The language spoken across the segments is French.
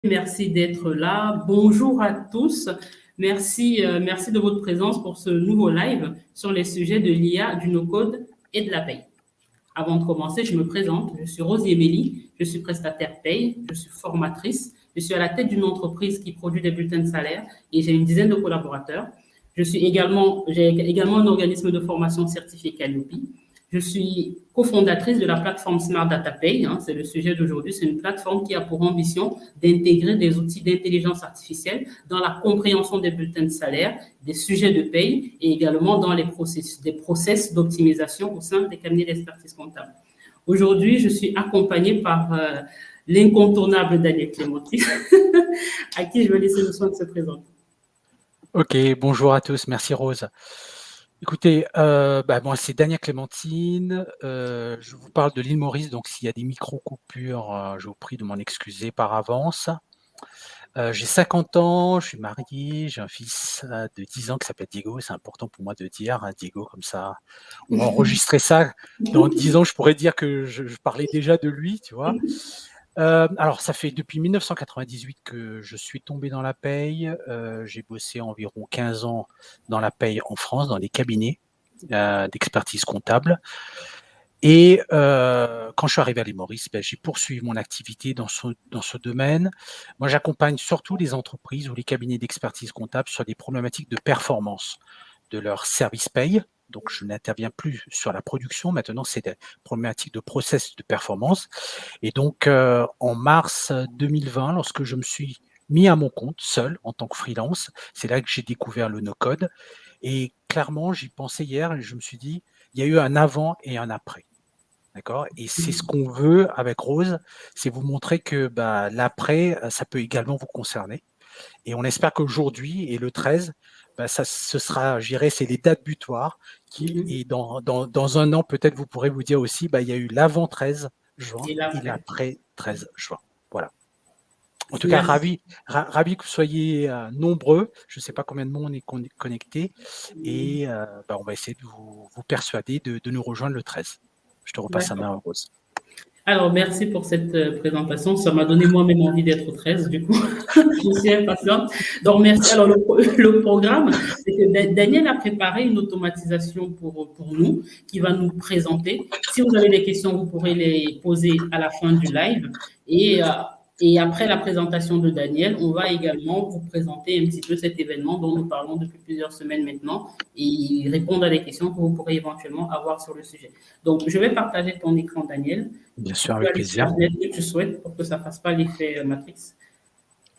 Merci d'être là. Bonjour à tous. Merci de votre présence pour ce nouveau live sur les sujets de l'IA, du no-code et de la paye. Avant de commencer, je me présente. Je suis Rosie Emélie. Je suis prestataire paye. Je suis formatrice. Je suis à la tête d'une entreprise qui produit des bulletins de salaire et j'ai une dizaine de collaborateurs. J'ai également un organisme de formation certifié Calliope. Je suis cofondatrice de la plateforme Smart Data Pay, c'est le sujet d'aujourd'hui. C'est une plateforme qui a pour ambition d'intégrer des outils d'intelligence artificielle dans la compréhension des bulletins de salaire, des sujets de paye et également dans des process d'optimisation au sein des cabinets d'expertise comptable. Aujourd'hui, je suis accompagnée par l'incontournable Daniel Clémenti, à qui je vais laisser le soin de se présenter. Ok, bonjour à tous, merci Rose. Écoutez, moi c'est Daniel Clémentine, je vous parle de l'île Maurice, donc s'il y a des micro-coupures, je vous prie de m'en excuser par avance. J'ai 50 ans, je suis marié, j'ai un fils de 10 ans qui s'appelle Diego, c'est important pour moi de dire, Diego, comme ça, on va enregistrer ça, dans 10 ans je pourrais dire que je parlais déjà de lui, tu vois. Alors, ça fait depuis 1998 que je suis tombé dans la paye. J'ai bossé environ 15 ans dans la paye en France, dans des cabinets d'expertise comptable. Et quand je suis arrivé à l'île Maurice, j'ai poursuivi mon activité dans ce domaine. Moi, j'accompagne surtout les entreprises ou les cabinets d'expertise comptable sur des problématiques de performance de leur service paye. Donc, je n'interviens plus sur la production. Maintenant, c'est des problématiques de process de performance. Et donc, en mars 2020, lorsque je me suis mis à mon compte, seul, en tant que freelance, c'est là que j'ai découvert le no-code. Et clairement, j'y pensais hier et je me suis dit, il y a eu un avant et un après. D'accord? Et c'est ce qu'on veut avec Rose, c'est vous montrer que l'après, ça peut également vous concerner. Et on espère qu'aujourd'hui et le 13, ce sera, je dirais, c'est les dates butoirs. Et dans un an, peut-être vous pourrez vous dire aussi, il y a eu l'avant 13 juin et l'après 13 juin. Voilà. En tout cas, ravi que vous soyez nombreux. Je ne sais pas combien de monde est connecté. Et on va essayer de vous persuader de nous rejoindre le 13. Je te repasse la main, Rose. Alors, merci pour cette présentation. Ça m'a donné moi-même envie d'être 13, du coup. Je suis impatiente. Donc, merci. Alors, le programme, c'est que Daniel a préparé une automatisation pour nous qui va nous présenter. Si vous avez des questions, vous pourrez les poser à la fin du live. Et après la présentation de Daniel, on va également vous présenter un petit peu cet événement dont nous parlons depuis plusieurs semaines maintenant et répondre à des questions que vous pourrez éventuellement avoir sur le sujet. Donc, je vais partager ton écran, Daniel. Bien sûr, avec plaisir. Que tu souhaites pour que ça ne fasse pas l'effet Matrix.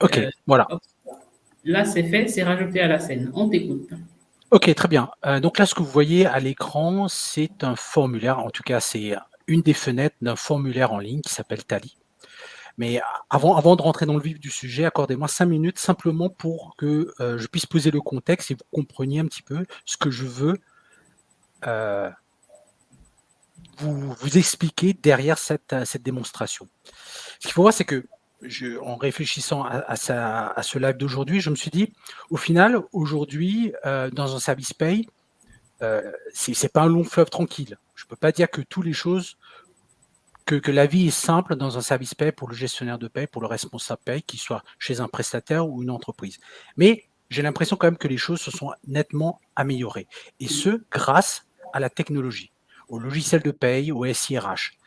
Ok, voilà. Là, c'est fait, c'est rajouté à la scène. On t'écoute. Ok, très bien. Donc là, ce que vous voyez à l'écran, c'est un formulaire. En tout cas, c'est une des fenêtres d'un formulaire en ligne qui s'appelle Tally. Mais avant de rentrer dans le vif du sujet, accordez-moi 5 minutes simplement pour que je puisse poser le contexte et vous compreniez un petit peu ce que je veux vous expliquer derrière cette démonstration. Ce qu'il faut voir, c'est que en réfléchissant à ce live d'aujourd'hui, je me suis dit, au final, aujourd'hui, dans un service paye, c'est pas un long fleuve tranquille. Je peux pas dire que toutes les choses, que la vie est simple dans un service paye pour le gestionnaire de paye, pour le responsable paye, qu'il soit chez un prestataire ou une entreprise. Mais j'ai l'impression quand même que les choses se sont nettement améliorées. Et ce, grâce à la technologie, au logiciel de paye, au SIRH.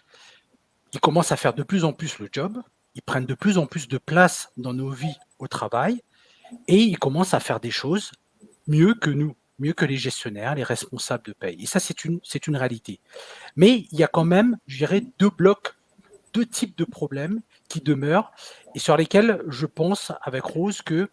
Ils commencent à faire de plus en plus le job, ils prennent de plus en plus de place dans nos vies au travail et ils commencent à faire des choses mieux que nous, mieux que les gestionnaires, les responsables de paye. Et ça, c'est une réalité. Mais il y a quand même, je dirais, deux types de problèmes qui demeurent et sur lesquels je pense avec Rose que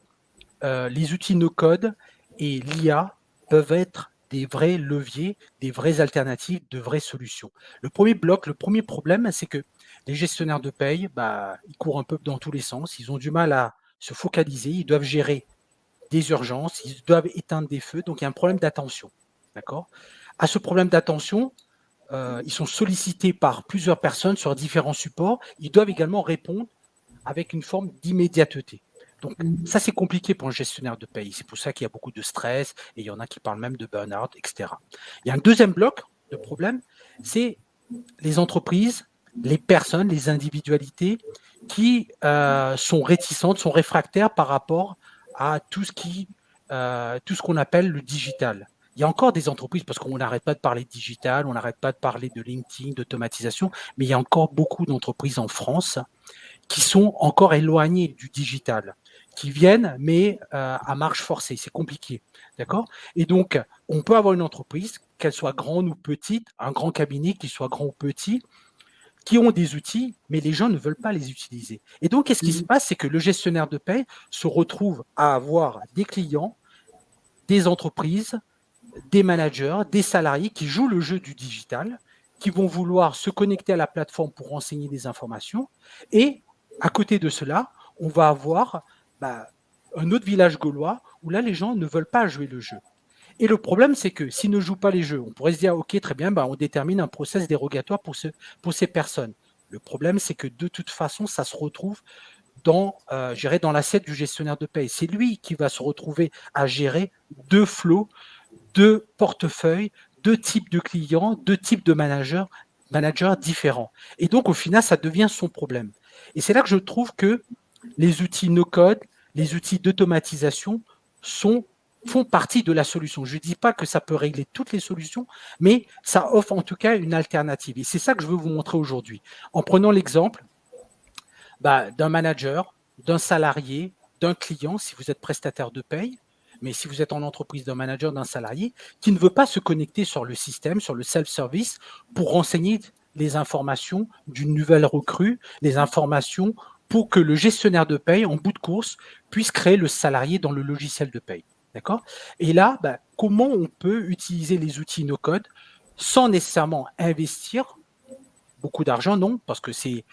les outils no-code et l'IA peuvent être des vrais leviers, des vraies alternatives, de vraies solutions. Le premier problème, c'est que les gestionnaires de paye, ils courent un peu dans tous les sens, ils ont du mal à se focaliser, ils doivent gérer des urgences, ils doivent éteindre des feux, donc il y a un problème d'attention. D'accord ? À ce problème d'attention, ils sont sollicités par plusieurs personnes sur différents supports, ils doivent également répondre avec une forme d'immédiateté. Donc, ça, c'est compliqué pour un gestionnaire de paye. C'est pour ça qu'il y a beaucoup de stress et il y en a qui parlent même de burn-out, etc. Il y a un deuxième bloc de problème, c'est les entreprises les personnes, les individualités qui sont réticentes, sont réfractaires par rapport à tout ce qu'on appelle le digital. Il y a encore des entreprises, parce qu'on n'arrête pas de parler de digital, on n'arrête pas de parler de LinkedIn, d'automatisation, mais il y a encore beaucoup d'entreprises en France qui sont encore éloignées du digital, qui viennent, mais à marche forcée, c'est compliqué, d'accord? Et donc, on peut avoir une entreprise, qu'elle soit grande ou petite, un grand cabinet, qu'il soit grand ou petit, qui ont des outils, mais les gens ne veulent pas les utiliser. Et donc, qu'est-ce qui se passe? C'est que le gestionnaire de paie se retrouve à avoir des clients, des entreprises, des managers, des salariés qui jouent le jeu du digital, qui vont vouloir se connecter à la plateforme pour renseigner des informations. Et à côté de cela, on va avoir un autre village gaulois où là, les gens ne veulent pas jouer le jeu. Et le problème, c'est que s'ils ne jouent pas les jeux, on pourrait se dire, OK, très bien, on détermine un process dérogatoire pour ces personnes. Le problème, c'est que de toute façon, ça se retrouve dans l'assiette du gestionnaire de paie. C'est lui qui va se retrouver à gérer deux flots, deux portefeuilles, deux types de clients, deux types de managers différents. Et donc, au final, ça devient son problème. Et c'est là que je trouve que les outils no-code, les outils d'automatisation font partie de la solution. Je ne dis pas que ça peut régler toutes les solutions, mais ça offre en tout cas une alternative. Et c'est ça que je veux vous montrer aujourd'hui. En prenant l'exemple d'un manager, d'un salarié, d'un client, si vous êtes prestataire de paye, mais si vous êtes en entreprise, d'un manager, d'un salarié, qui ne veut pas se connecter sur le système, sur le self-service, pour renseigner les informations d'une nouvelle recrue, les informations pour que le gestionnaire de paye, en bout de course, puisse créer le salarié dans le logiciel de paye. D'accord? Et là, comment on peut utiliser les outils no-code sans nécessairement investir beaucoup d'argent? Non, parce que c'est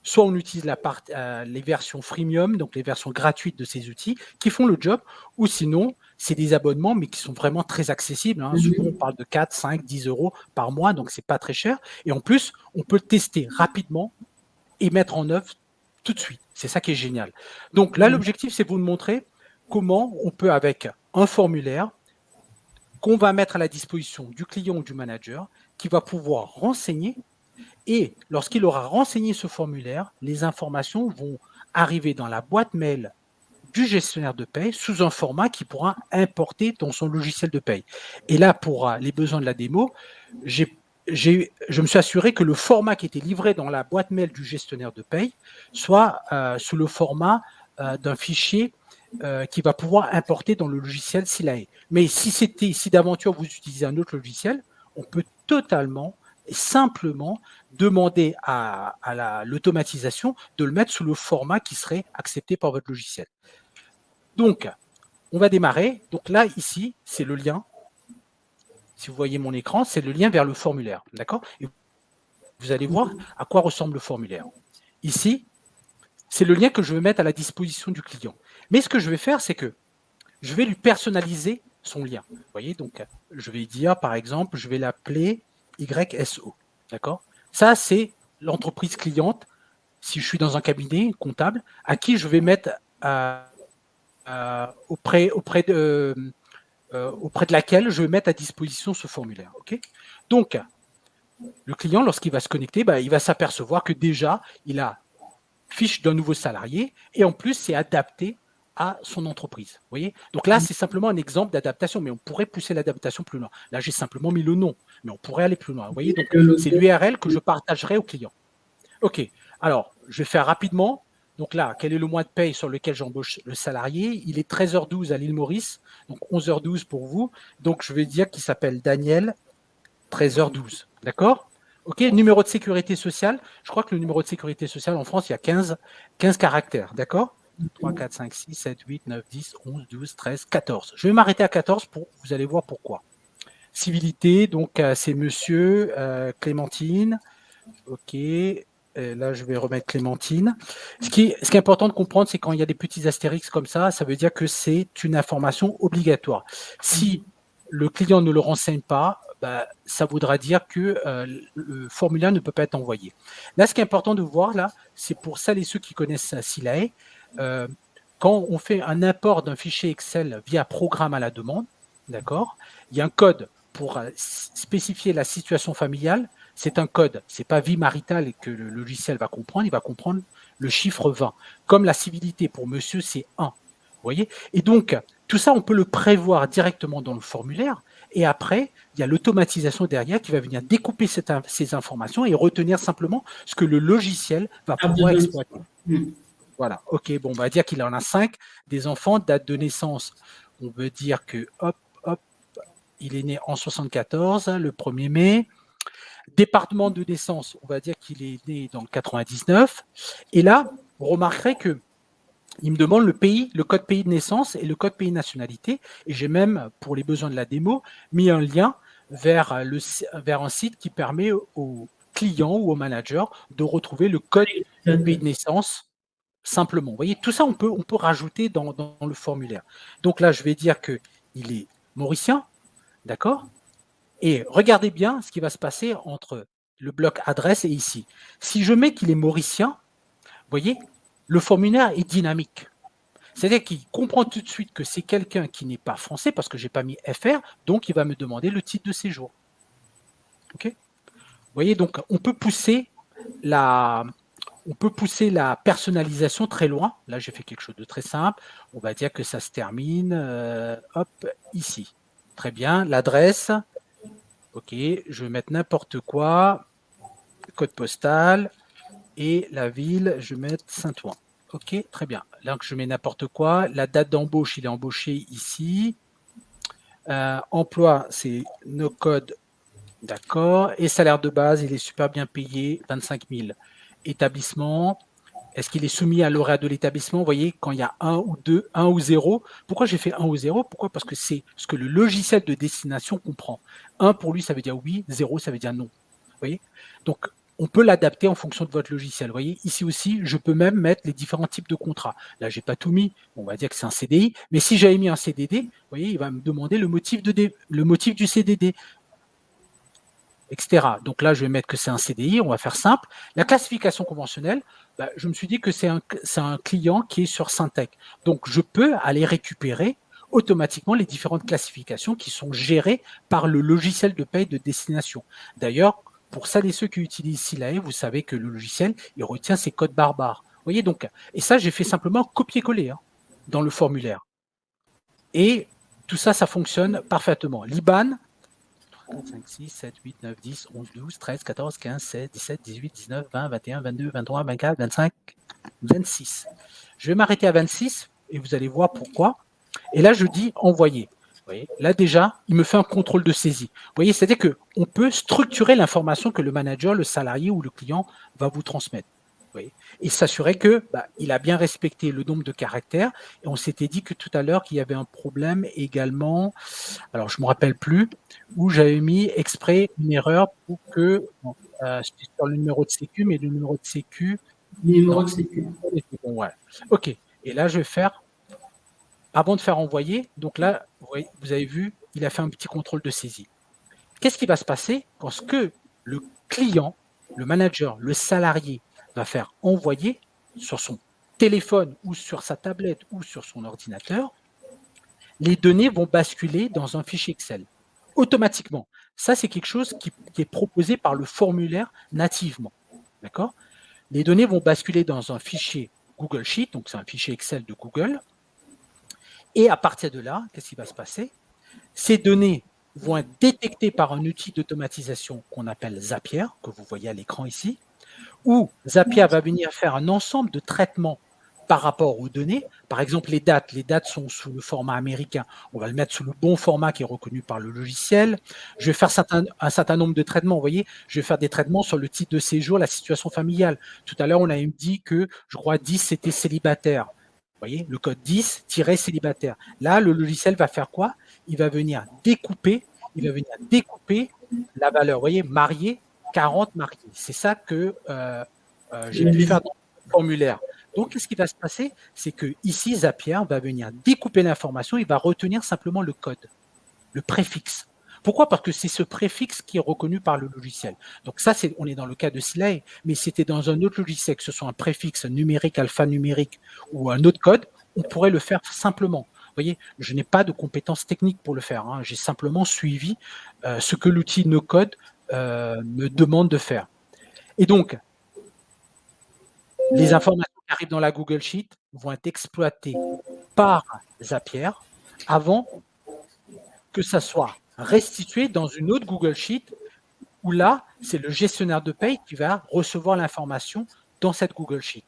soit on utilise les versions freemium, donc les versions gratuites de ces outils, qui font le job, ou sinon, c'est des abonnements, mais qui sont vraiment très accessibles. Souvent, on parle de 4, 5, 10 euros par mois, donc c'est pas très cher. Et en plus, on peut le tester rapidement et mettre en œuvre tout de suite. C'est ça qui est génial. Donc là, l'objectif, c'est vous de montrer comment on peut, avec un formulaire qu'on va mettre à la disposition du client ou du manager, qui va pouvoir renseigner. Et lorsqu'il aura renseigné ce formulaire, les informations vont arriver dans la boîte mail du gestionnaire de paie sous un format qu'il pourra importer dans son logiciel de paie. Et là, pour les besoins de la démo, je me suis assuré que le format qui était livré dans la boîte mail du gestionnaire de paie soit sous le format d'un fichier qui va pouvoir importer dans le logiciel s'il a. Mais si d'aventure vous utilisez un autre logiciel, on peut totalement et simplement demander à l'automatisation de le mettre sous le format qui serait accepté par votre logiciel. Donc, on va démarrer. Donc là, ici, c'est le lien. Si vous voyez mon écran, c'est le lien vers le formulaire. D'accord? Et vous allez voir à quoi ressemble le formulaire. Ici, c'est le lien que je vais mettre à la disposition du client. Mais ce que je vais faire, c'est que je vais lui personnaliser son lien. Vous voyez, donc, je vais dire, par exemple, je vais l'appeler YSO. D'accord? Ça, c'est l'entreprise cliente, si je suis dans un cabinet comptable, à qui je vais mettre auprès de laquelle je vais mettre à disposition ce formulaire. Okay? Donc, le client, lorsqu'il va se connecter, il va s'apercevoir que déjà, il a fiche d'un nouveau salarié et en plus, c'est adapté à son entreprise. Vous voyez? Donc là, c'est simplement un exemple d'adaptation, mais on pourrait pousser l'adaptation plus loin. Là, j'ai simplement mis le nom, mais on pourrait aller plus loin. Vous voyez? Donc, c'est l'URL que je partagerai au client. OK. Alors, je vais faire rapidement. Donc là, quel est le mois de paye sur lequel j'embauche le salarié? Il est 13h12 à l'île Maurice, donc 11h12 pour vous. Donc, je vais dire qu'il s'appelle Daniel, 13h12. D'accord? OK, numéro de sécurité sociale. Je crois que le numéro de sécurité sociale en France, il y a 15 caractères. D'accord? 3, 4, 5, 6, 7, 8, 9, 10, 11, 12, 13, 14. Je vais m'arrêter à 14 vous allez voir pourquoi. Civilité, donc c'est monsieur Clémentine. OK. Là, je vais remettre Clémentine. Ce qui est important de comprendre, c'est quand il y a des petits astérix comme ça veut dire que c'est une information obligatoire. Si le client ne le renseigne pas, ça voudra dire que le formulaire ne peut pas être envoyé. Là, ce qui est important de voir, là, c'est pour celles et ceux qui connaissent Silae, quand on fait un import d'un fichier Excel via programme à la demande, d'accord, il y a un code pour spécifier la situation familiale, c'est un code, c'est pas vie maritale et que le logiciel va comprendre, il va comprendre le chiffre 20. Comme la civilité pour monsieur, c'est 1. Vous voyez? Et donc, tout ça, on peut le prévoir directement dans le formulaire. Et après, il y a l'automatisation derrière qui va venir découper ces informations et retenir simplement ce que le logiciel va pouvoir exploiter. Voilà, ok, bon, on va dire qu'il en a 5. Des enfants, date de naissance, on veut dire que, hop, il est né en 74, le 1er mai. Département de naissance, on va dire qu'il est né dans le 99. Et là, vous remarquerez que il me demande le pays, le code pays de naissance et le code pays de nationalité. Et j'ai même, pour les besoins de la démo, mis un lien vers un site qui permet aux clients ou aux managers de retrouver le code du pays de naissance simplement. Vous voyez, tout ça, on peut rajouter dans le formulaire. Donc là, je vais dire qu'il est mauricien, d'accord? Et regardez bien ce qui va se passer entre le bloc adresse et ici. Si je mets qu'il est mauricien, vous voyez, le formulaire est dynamique. C'est-à-dire qu'il comprend tout de suite que c'est quelqu'un qui n'est pas français parce que je n'ai pas mis FR, donc il va me demander le titre de séjour. OK? Vous voyez, donc on peut pousser la personnalisation très loin. Là, j'ai fait quelque chose de très simple. On va dire que ça se termine, hop, ici. Très bien, l'adresse. OK, je vais mettre n'importe quoi. Code postal. Et la ville, je vais mettre Saint-Ouen. OK, très bien. Là, je mets n'importe quoi. La date d'embauche, il est embauché ici. Emploi, c'est no code. D'accord. Et salaire de base, il est super bien payé, 25 000. Établissement, est-ce qu'il est soumis à l'horaire de l'établissement? Vous voyez, quand il y a 1 ou 2, 1 ou 0. Pourquoi j'ai fait 1 ou 0? Pourquoi? Parce que c'est ce que le logiciel de destination comprend. 1 pour lui, ça veut dire oui. 0, ça veut dire non. Vous voyez? Donc, on peut l'adapter en fonction de votre logiciel. Vous voyez, ici aussi, je peux même mettre les différents types de contrats. Là, je n'ai pas tout mis. On va dire que c'est un CDI. Mais si j'avais mis un CDD, vous voyez, il va me demander le motif du CDD, etc. Donc là, je vais mettre que c'est un CDI. On va faire simple. La classification conventionnelle, je me suis dit que c'est un client qui est sur Syntec. Donc, je peux aller récupérer automatiquement les différentes classifications qui sont gérées par le logiciel de paye de destination. D'ailleurs, pour celles et ceux qui utilisent Silae, vous savez que le logiciel, il retient ces codes barbares. Vous voyez donc, et ça, j'ai fait simplement copier-coller dans le formulaire. Et tout ça, ça fonctionne parfaitement. L'IBAN, 4, 5, 6, 7, 8, 9, 10, 11, 12, 13, 14, 15, 16, 17, 18, 19, 20, 21, 22, 23, 24, 25, 26. Je vais m'arrêter à 26 et vous allez voir pourquoi. Et là, je dis envoyer. Vous voyez, là déjà, il me fait un contrôle de saisie. Vous voyez, c'est-à-dire qu'on peut structurer l'information que le manager, le salarié ou le client va vous transmettre. Vous voyez, et s'assurer qu'il a bien respecté le nombre de caractères. Et on s'était dit que tout à l'heure qu'il y avait un problème également, alors je ne me rappelle plus, où j'avais mis exprès une erreur pour que, c'était sur le numéro de sécu, mais le numéro de sécu... Numéro de sécu. Bon, ouais. OK. Et là, je vais faire... Avant de faire envoyer, donc là, vous avez vu, il a fait un petit contrôle de saisie. Qu'est-ce qui va se passer quand ce que le client, le manager, le salarié va faire envoyer sur son téléphone ou sur sa tablette ou sur son ordinateur? Les données vont basculer dans un fichier Excel automatiquement. Ça, c'est quelque chose qui est proposé par le formulaire nativement. D'accord? Les données vont basculer dans un fichier Google Sheet, donc c'est un fichier Excel de Google. Et à partir de là, qu'est-ce qui va se passer? Ces données vont être détectées par un outil d'automatisation qu'on appelle Zapier, que vous voyez à l'écran ici, où Zapier va venir faire un ensemble de traitements par rapport aux données. Par exemple, les dates sont sous le format américain. On va le mettre sous le bon format qui est reconnu par le logiciel. Je vais faire un certain nombre de traitements. Vous voyez, je vais faire des traitements sur le titre de séjour, la situation familiale. Tout à l'heure, on a dit que, je crois, 10, c'était célibataire. Vous voyez, le code 10-célibataire. Là, le logiciel va faire quoi? Il va venir découper la valeur. Vous voyez, marié, 40 mariés. C'est ça que j'ai pu faire dans le formulaire. Donc, qu'est-ce qui va se passer? C'est que ici, Zapier va venir découper l'information, il va retenir simplement le code, le préfixe. Pourquoi? Parce que c'est ce préfixe qui est reconnu par le logiciel. Donc ça, on est dans le cas de Silae, mais c'était dans un autre logiciel, que ce soit un préfixe numérique, alphanumérique ou un autre code, on pourrait le faire simplement. Vous voyez, je n'ai pas de compétences techniques pour le faire. J'ai simplement suivi ce que l'outil NoCode me demande de faire. Et donc, les informations qui arrivent dans la Google Sheet vont être exploitées par Zapier avant que ça soit restitué dans une autre Google Sheet où là, c'est le gestionnaire de paye qui va recevoir l'information dans cette Google Sheet.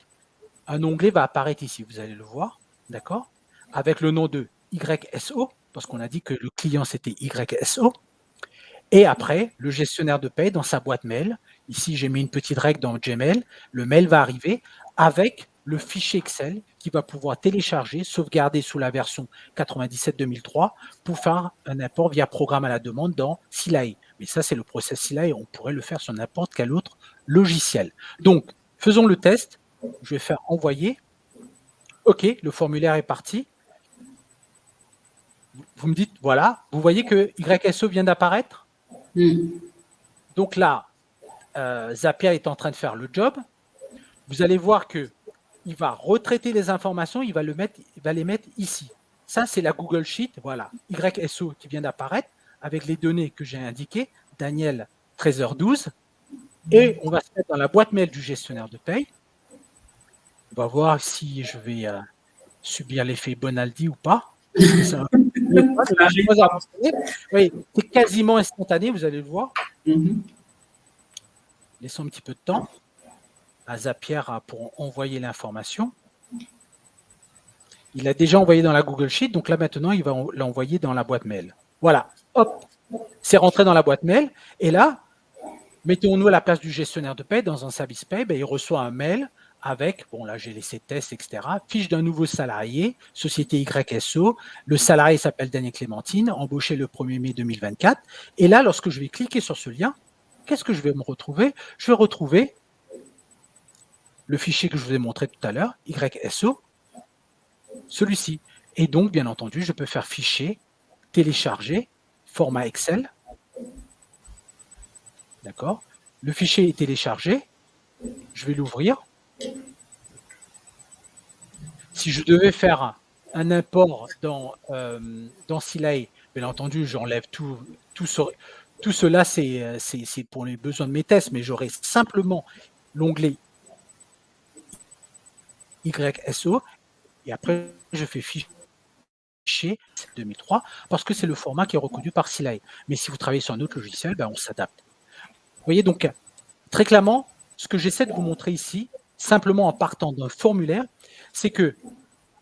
Un onglet va apparaître ici, vous allez le voir, d'accord, avec le nom de YSO, parce qu'on a dit que le client c'était YSO. Et après, le gestionnaire de paye dans sa boîte mail, ici j'ai mis une petite règle dans Gmail, le mail va arriver avec le fichier Excel qui va pouvoir télécharger, sauvegarder sous la version 97-2003 pour faire un import via programme à la demande dans Silae. Mais ça, c'est le process Silae, on pourrait le faire sur n'importe quel autre logiciel. Donc, faisons le test. Je vais faire envoyer. OK, le formulaire est parti. Vous me dites, voilà, vous voyez que YSO vient d'apparaître. Donc là, Zapier est en train de faire le job. Vous allez voir qu'il va retraiter les informations, il va les mettre ici. Ça, c'est la Google Sheet, voilà, YSO qui vient d'apparaître avec les données que j'ai indiquées, Daniel 13h12. Et on va se mettre dans la boîte mail du gestionnaire de paye. On va voir si je vais subir l'effet Bonaldi ou pas. Oui, c'est quasiment instantané, vous allez le voir. Laissons un petit peu de temps à Zapier pour envoyer l'information. Il a déjà envoyé dans la Google Sheet, donc là maintenant, il va l'envoyer dans la boîte mail. Voilà, hop, c'est rentré dans la boîte mail. Et là, mettons-nous à la place du gestionnaire de paie dans un service paie, il reçoit un mail avec, bon là j'ai laissé test, etc., fiche d'un nouveau salarié, société YSO, le salarié s'appelle Daniel Clémentine, embauché le 1er mai 2024. Et là, lorsque je vais cliquer sur ce lien, qu'est-ce que je vais me retrouver? Je vais retrouver le fichier que je vous ai montré tout à l'heure, YSO, celui-ci. Et donc, bien entendu, je peux faire fichier, télécharger, format Excel. D'accord? Le fichier est téléchargé. Je vais l'ouvrir. Si je devais faire un import dans Silae, bien entendu, j'enlève tout cela, c'est pour les besoins de mes tests, mais j'aurai simplement l'onglet YSO et après, je fais fichier 2003 parce que c'est le format qui est reconnu par Silae. Mais si vous travaillez sur un autre logiciel, on s'adapte. Vous voyez donc, très clairement, ce que j'essaie de vous montrer ici, simplement en partant d'un formulaire, c'est que,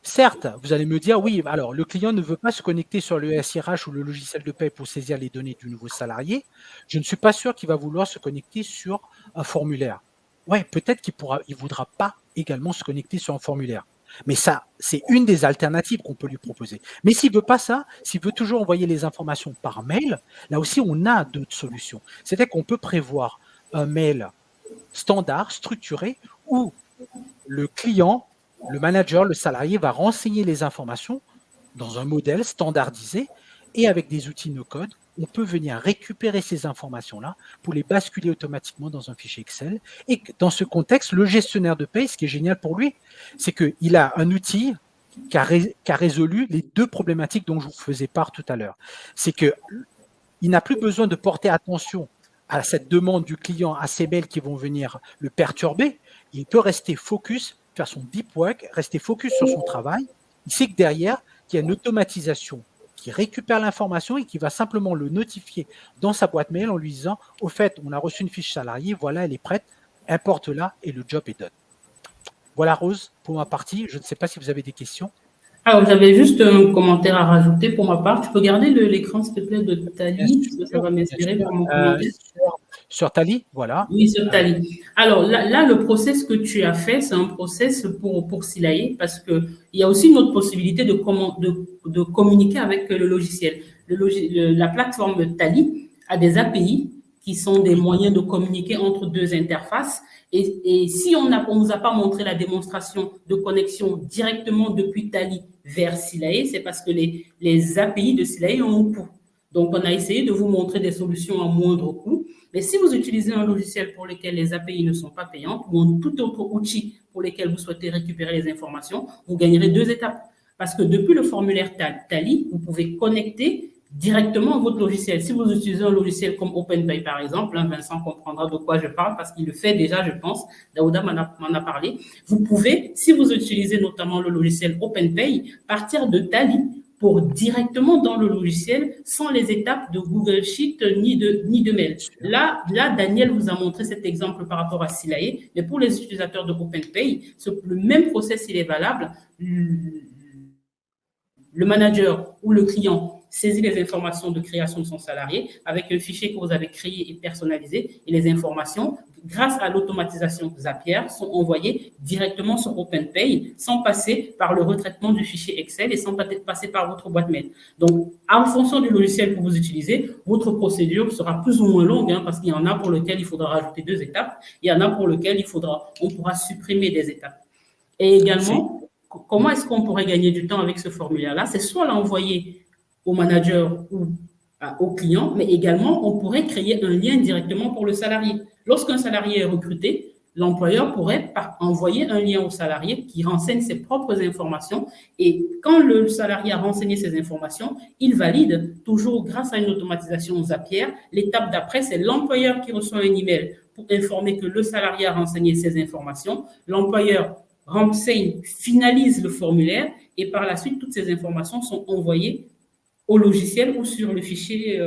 certes, vous allez me dire, oui, alors le client ne veut pas se connecter sur le SIRH ou le logiciel de paie pour saisir les données du nouveau salarié. Je ne suis pas sûr qu'il va vouloir se connecter sur un formulaire. Ouais, peut-être qu'il ne voudra pas également se connecter sur un formulaire. Mais ça, c'est une des alternatives qu'on peut lui proposer. Mais s'il ne veut pas ça, s'il veut toujours envoyer les informations par mail, là aussi, on a d'autres solutions. C'est-à-dire qu'on peut prévoir un mail standard, structuré, où le client, le manager, le salarié va renseigner les informations dans un modèle standardisé et avec des outils no-code, on peut venir récupérer ces informations-là pour les basculer automatiquement dans un fichier Excel. Et dans ce contexte, le gestionnaire de paie, ce qui est génial pour lui, c'est qu'il a un outil qui a résolu les deux problématiques dont je vous faisais part tout à l'heure. C'est qu'il n'a plus besoin de porter attention à cette demande du client, à ces mails qui vont venir le perturber. Il peut rester focus, faire son deep work, rester focus sur son travail. Il sait que derrière, il y a une automatisation qui récupère l'information et qui va simplement le notifier dans sa boîte mail en lui disant « Au fait, on a reçu une fiche salariée, voilà, elle est prête, importe-la et le job est done. » Voilà, Rose, pour ma partie. Je ne sais pas si vous avez des questions. Alors, j'avais juste un commentaire à rajouter pour ma part. Tu peux garder l'écran, s'il te plaît, de Tali, parce que ça va m'inspirer pour mon commentaire. Sur Tali, voilà. Oui, sur Tali. Alors, là, le process que tu as fait, c'est un process pour Silae, parce qu'il y a aussi une autre possibilité de communiquer avec le logiciel. La plateforme Tali a des API qui sont des moyens de communiquer entre deux interfaces. Et si on ne nous a pas montré la démonstration de connexion directement depuis Tali vers Silae, c'est parce que les API de Silae ont un coût. Donc, on a essayé de vous montrer des solutions à moindre coût. Mais si vous utilisez un logiciel pour lequel les API ne sont pas payantes ou un tout autre outil pour lequel vous souhaitez récupérer les informations, vous gagnerez deux étapes. Parce que depuis le formulaire Tali, vous pouvez connecter directement votre logiciel. Si vous utilisez un logiciel comme OpenPay, par exemple, Vincent comprendra de quoi je parle parce qu'il le fait déjà, je pense. Daouda m'en a parlé. Vous pouvez, si vous utilisez notamment le logiciel OpenPay, partir de Tally pour directement dans le logiciel sans les étapes de Google Sheet ni de mail. Là, Daniel vous a montré cet exemple par rapport à Silae, mais pour les utilisateurs de OpenPay, le même process, il est valable. Le manager ou le client saisit les informations de création de son salarié avec un fichier que vous avez créé et personnalisé, et les informations, grâce à l'automatisation Zapier, sont envoyées directement sur OpenPay sans passer par le retraitement du fichier Excel et sans passer par votre boîte mail. Donc, en fonction du logiciel que vous utilisez, votre procédure sera plus ou moins longue, parce qu'il y en a pour lesquelles il faudra rajouter 2 étapes, il y en a pour lesquelles on pourra supprimer des étapes. Et également, comment est-ce qu'on pourrait gagner du temps avec ce formulaire-là? C'est soit l'envoyer au manager ou au client, mais également, on pourrait créer un lien directement pour le salarié. Lorsqu'un salarié est recruté, l'employeur pourrait envoyer un lien au salarié qui renseigne ses propres informations, et quand le salarié a renseigné ses informations, il valide, toujours grâce à une automatisation Zapier. L'étape d'après, c'est l'employeur qui reçoit un email pour informer que le salarié a renseigné ses informations. L'employeur renseigne, finalise le formulaire, et par la suite, toutes ces informations sont envoyées au logiciel ou sur le fichier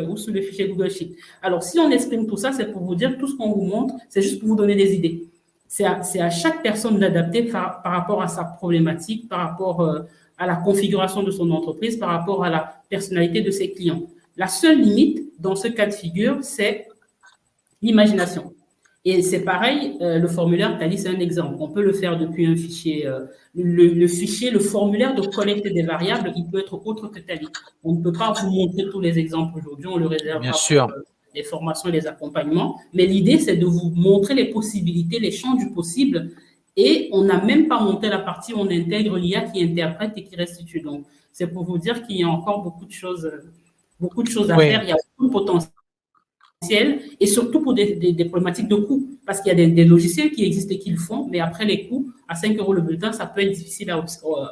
Google Sheet. Alors, si on exprime tout ça, c'est pour vous dire, tout ce qu'on vous montre, c'est juste pour vous donner des idées. C'est à chaque personne d'adapter par rapport à sa problématique, par rapport à la configuration de son entreprise, par rapport à la personnalité de ses clients. La seule limite dans ce cas de figure, c'est l'imagination. Et c'est pareil, le formulaire Tally, c'est un exemple. On peut le faire depuis un fichier. Le formulaire de collecte des variables, il peut être autre que Tally. On ne peut pas vous montrer tous les exemples aujourd'hui, on le réserve pour les formations et les accompagnements. Mais l'idée, c'est de vous montrer les possibilités, les champs du possible. Et on n'a même pas monté la partie où on intègre l'IA qui interprète et qui restitue. Donc, c'est pour vous dire qu'il y a encore beaucoup de choses à faire. Il y a beaucoup de potentiel. Et surtout pour des problématiques de coûts, parce qu'il y a des logiciels qui existent et qui le font, mais après les coûts, à 5 € le bulletin, ça peut être difficile à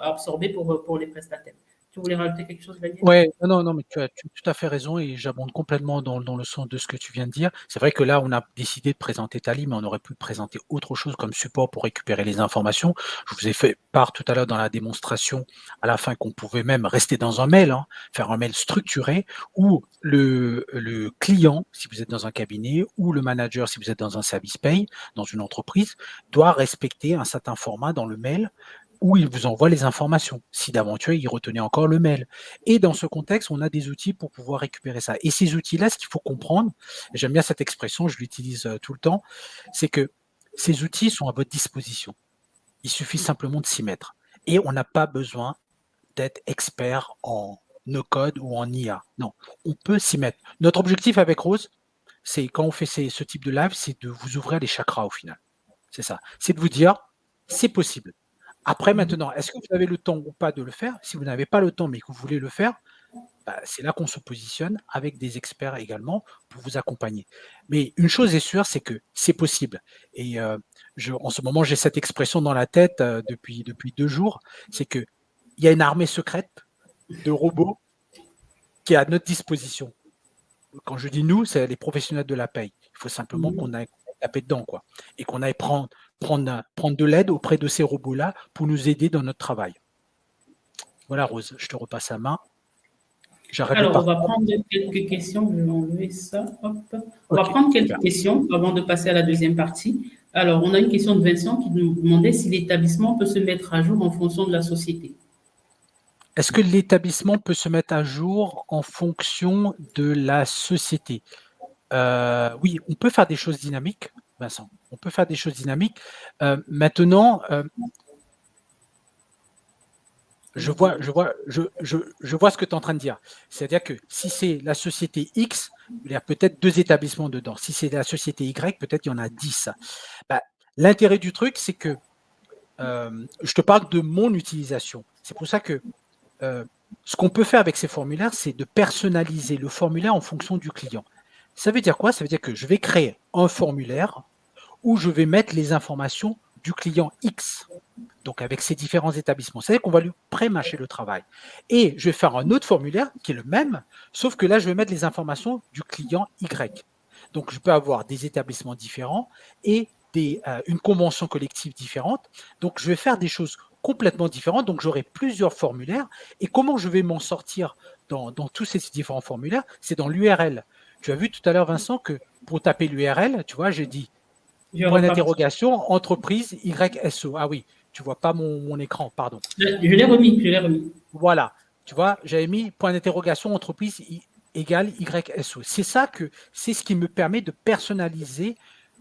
absorber pour les prestataires. Tu voulais rajouter quelque chose, Daniel? Oui, non, mais tu as tout à fait raison, et j'abonde complètement dans le sens de ce que tu viens de dire. C'est vrai que là, on a décidé de présenter Tally, mais on aurait pu présenter autre chose comme support pour récupérer les informations. Je vous ai fait part tout à l'heure dans la démonstration, à la fin, qu'on pouvait même rester dans un mail, faire un mail structuré, où le client, si vous êtes dans un cabinet, ou le manager, si vous êtes dans un service paye, dans une entreprise, doit respecter un certain format dans le mail, où il vous envoie les informations, si d'aventure il retenait encore le mail. Et dans ce contexte, on a des outils pour pouvoir récupérer ça. Et ces outils-là, ce qu'il faut comprendre, j'aime bien cette expression, je l'utilise tout le temps, c'est que ces outils sont à votre disposition. Il suffit simplement de s'y mettre. Et on n'a pas besoin d'être expert en no-code ou en IA. Non, on peut s'y mettre. Notre objectif avec Rose, c'est quand on fait ce type de live, c'est de vous ouvrir les chakras au final. C'est ça. C'est de vous dire, c'est possible. Après, maintenant, est-ce que vous avez le temps ou pas de le faire? Si vous n'avez pas le temps, mais que vous voulez le faire, c'est là qu'on se positionne avec des experts également pour vous accompagner. Mais une chose est sûre, c'est que c'est possible. Et en ce moment, j'ai cette expression dans la tête depuis 2 jours, c'est qu'il y a une armée secrète de robots qui est à notre disposition. Quand je dis nous, c'est les professionnels de la paye. Il faut simplement qu'on aille taper dedans, quoi, et qu'on aille prendre de l'aide auprès de ces robots-là pour nous aider dans notre travail. Voilà, Rose, je te repasse la main. Alors, on va prendre quelques questions. Je vais enlever ça. Hop. On va prendre quelques questions avant de passer à la deuxième partie. Alors, on a une question de Vincent qui nous demandait si l'établissement peut se mettre à jour en fonction de la société. Est-ce que l'établissement peut se mettre à jour en fonction de la société? Oui, on peut faire des choses dynamiques, Vincent. On peut faire des choses dynamiques. Maintenant, je vois ce que tu es en train de dire. C'est-à-dire que si c'est la société X, il y a peut-être 2 établissements dedans. Si c'est la société Y, peut-être il y en a 10. L'intérêt du truc, c'est que je te parle de mon utilisation. C'est pour ça que ce qu'on peut faire avec ces formulaires, c'est de personnaliser le formulaire en fonction du client. Ça veut dire quoi? Ça veut dire que je vais créer un formulaire où je vais mettre les informations du client X, donc avec ces différents établissements. C'est-à-dire qu'on va lui pré-matcher le travail. Et je vais faire un autre formulaire qui est le même, sauf que là, je vais mettre les informations du client Y. Donc, je peux avoir des établissements différents et une convention collective différente. Donc, je vais faire des choses complètement différentes. Donc, j'aurai plusieurs formulaires. Et comment je vais m'en sortir dans tous ces différents formulaires? C'est dans l'URL. Tu as vu tout à l'heure, Vincent, que pour taper l'URL, tu vois, j'ai dit point d'interrogation, entreprise YSO. Ah oui, tu vois pas mon écran, pardon. Je l'ai remis. Voilà, tu vois, j'avais mis point d'interrogation, entreprise égale YSO. C'est ce qui me permet de personnaliser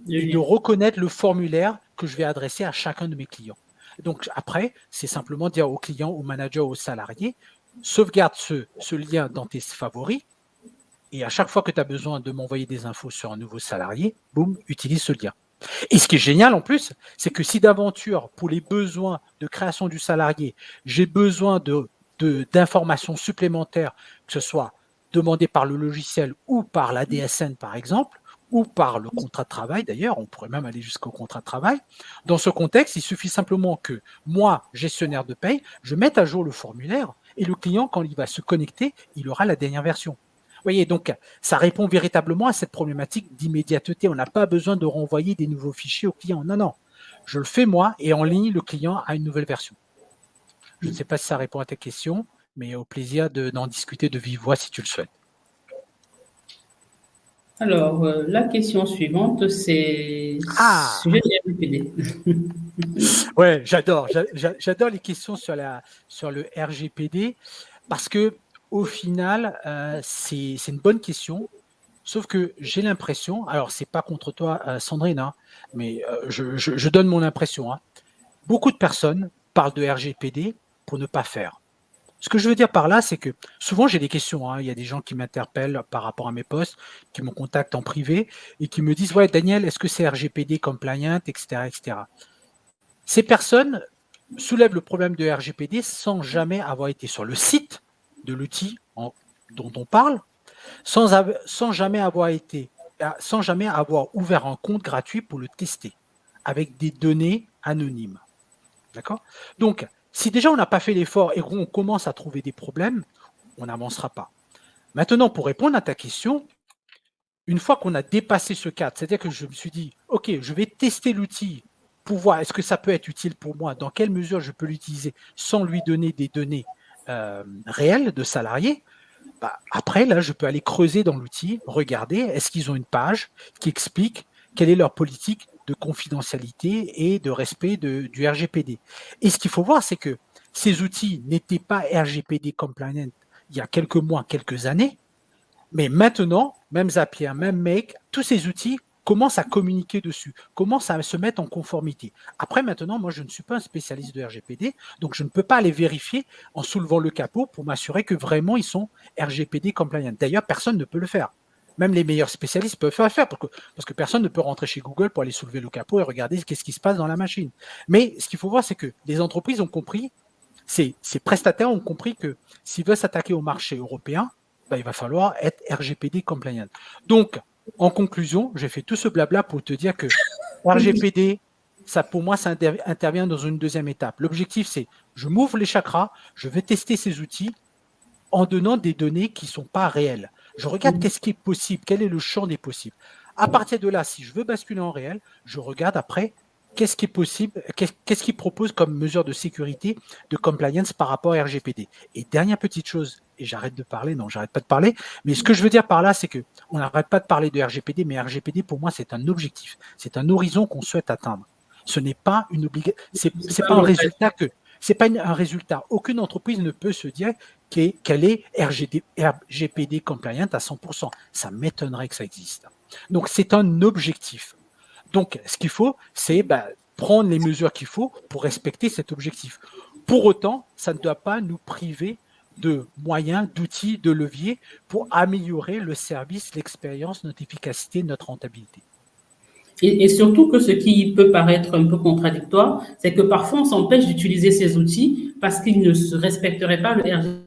et de reconnaître le formulaire que je vais adresser à chacun de mes clients. Donc après, c'est simplement dire au client, au manager, au salarié, sauvegarde ce lien dans tes favoris et à chaque fois que tu as besoin de m'envoyer des infos sur un nouveau salarié, boum, utilise ce lien. Et ce qui est génial en plus, c'est que si d'aventure, pour les besoins de création du salarié, j'ai besoin d'informations supplémentaires, que ce soit demandées par le logiciel ou par la DSN par exemple, ou par le contrat de travail d'ailleurs, on pourrait même aller jusqu'au contrat de travail. Dans ce contexte, il suffit simplement que moi, gestionnaire de paye, je mette à jour le formulaire et le client, quand il va se connecter, il aura la dernière version. Vous voyez, donc ça répond véritablement à cette problématique d'immédiateté. On n'a pas besoin de renvoyer des nouveaux fichiers au client. Non, non. Je le fais moi et en ligne, le client a une nouvelle version. Je ne sais pas si ça répond à ta question, mais au plaisir d'en discuter de vive voix si tu le souhaites. Alors, la question suivante, c'est sujet de RGPD. Ouais, j'adore les questions sur le RGPD parce que au final, c'est une bonne question. Sauf que j'ai l'impression, alors c'est pas contre toi, Sandrine, hein, mais je donne mon impression. Hein. Beaucoup de personnes parlent de RGPD pour ne pas faire. Ce que je veux dire par là, c'est que souvent j'ai des questions. Hein. Il y a des gens qui m'interpellent par rapport à mes posts, qui me contactent en privé et qui me disent « Ouais, Daniel, est-ce que c'est RGPD compliant, etc. etc. » Ces personnes soulèvent le problème de RGPD sans jamais avoir été sur le site de l'outil dont on parle, sans jamais avoir ouvert un compte gratuit pour le tester, avec des données anonymes. D'accord ? Donc, si déjà on n'a pas fait l'effort et qu'on commence à trouver des problèmes, on n'avancera pas. Maintenant, pour répondre à ta question, une fois qu'on a dépassé ce cadre, c'est-à-dire que je me suis dit, OK, je vais tester l'outil pour voir est-ce que ça peut être utile pour moi, dans quelle mesure je peux l'utiliser sans lui donner des données réelles de salariés, après, là, je peux aller creuser dans l'outil, regarder, est-ce qu'ils ont une page qui explique quelle est leur politique de confidentialité et de respect du RGPD. Et ce qu'il faut voir, c'est que ces outils n'étaient pas RGPD compliant il y a quelques mois, quelques années, mais maintenant, même Zapier, même Make, tous ces outils commencent à communiquer dessus, commencent à se mettre en conformité. Après, maintenant, moi, je ne suis pas un spécialiste de RGPD, donc je ne peux pas aller vérifier en soulevant le capot pour m'assurer que vraiment ils sont RGPD compliant. D'ailleurs, personne ne peut le faire. Même les meilleurs spécialistes peuvent le faire parce que personne ne peut rentrer chez Google pour aller soulever le capot et regarder qu'est-ce qui se passe dans la machine. Mais ce qu'il faut voir, c'est que les entreprises ont compris, ces prestataires ont compris que s'ils veulent s'attaquer au marché européen, il va falloir être RGPD compliant. Donc, en conclusion, j'ai fait tout ce blabla pour te dire que RGPD, ça pour moi, ça intervient dans une deuxième étape. L'objectif, c'est je m'ouvre les chakras, je vais tester ces outils en donnant des données qui ne sont pas réelles. Je regarde qu'est-ce qui est possible, quel est le champ des possibles. À partir de là, si je veux basculer en réel, je regarde après qu'est-ce qui est possible, qu'est-ce qu'il propose comme mesure de sécurité, de compliance par rapport à RGPD. Et dernière petite chose, et j'arrête de parler, non, j'arrête pas de parler, mais ce que je veux dire par là, c'est que on n'arrête pas de parler de RGPD, mais RGPD, pour moi, c'est un objectif, c'est un horizon qu'on souhaite atteindre. Ce n'est pas une obligation, c'est pas un résultat que, c'est pas un résultat. Aucune entreprise ne peut se dire qu'elle est RGPD compliant à 100%. Ça m'étonnerait que ça existe. Donc, c'est un objectif. Donc, ce qu'il faut, c'est prendre les mesures qu'il faut pour respecter cet objectif. Pour autant, ça ne doit pas nous priver de moyens, d'outils, de leviers pour améliorer le service, l'expérience, notre efficacité, notre rentabilité. Et surtout que ce qui peut paraître un peu contradictoire, c'est que parfois on s'empêche d'utiliser ces outils parce qu'ils ne respecteraient pas le RGPD.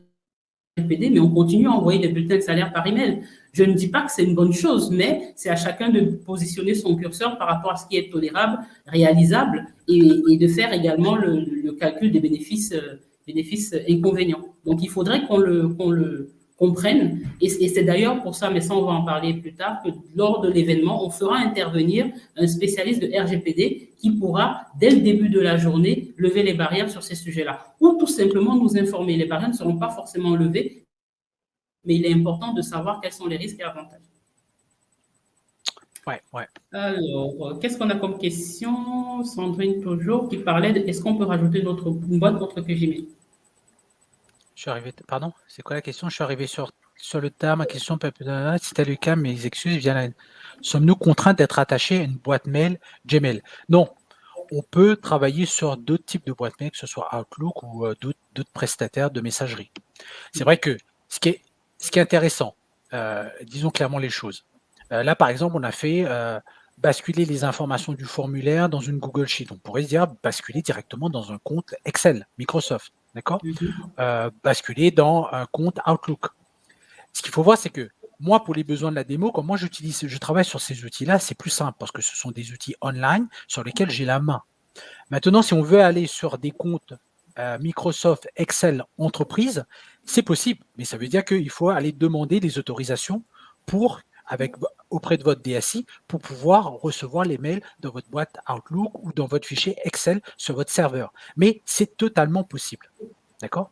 RGPD, mais on continue à envoyer des bulletins de salaire par email. Je ne dis pas que c'est une bonne chose, mais c'est à chacun de positionner son curseur par rapport à ce qui est tolérable, réalisable, et de faire également le calcul des bénéfices inconvénients. Donc, il faudrait qu'on le comprenne. Et c'est d'ailleurs pour ça, mais ça, on va en parler plus tard, que lors de l'événement, on fera intervenir un spécialiste de RGPD qui pourra, dès le début de la journée, lever les barrières sur ces sujets-là. Ou tout simplement nous informer. Les barrières ne seront pas forcément levées, mais il est important de savoir quels sont les risques et avantages. Ouais. Alors, qu'est-ce qu'on a comme question? Sandrine, toujours, qui parlait de est-ce qu'on peut rajouter une boîte autre que Gmail? Je suis arrivé. Pardon, c'est quoi la question? Je suis arrivé sur le tas. Ma question peut être si tel le cas, mes excuses. Sommes-nous contraints d'être attachés à une boîte mail Gmail? Non. On peut travailler sur d'autres types de boîtes mail, que ce soit Outlook ou d'autres prestataires de messagerie. C'est vrai que ce qui est intéressant, disons clairement les choses. Là, par exemple, on a fait basculer les informations du formulaire dans une Google Sheet. On pourrait se dire basculer directement dans un compte Excel, Microsoft, d'accord? Basculer dans un compte Outlook. Ce qu'il faut voir, c'est que moi, pour les besoins de la démo, comme moi je travaille sur ces outils-là, c'est plus simple parce que ce sont des outils online sur lesquels j'ai la main. Maintenant, si on veut aller sur des comptes Microsoft Excel entreprise, c'est possible, mais ça veut dire qu'il faut aller demander des autorisations auprès de votre DSI pour pouvoir recevoir les mails dans votre boîte Outlook ou dans votre fichier Excel sur votre serveur. Mais c'est totalement possible. D'accord ?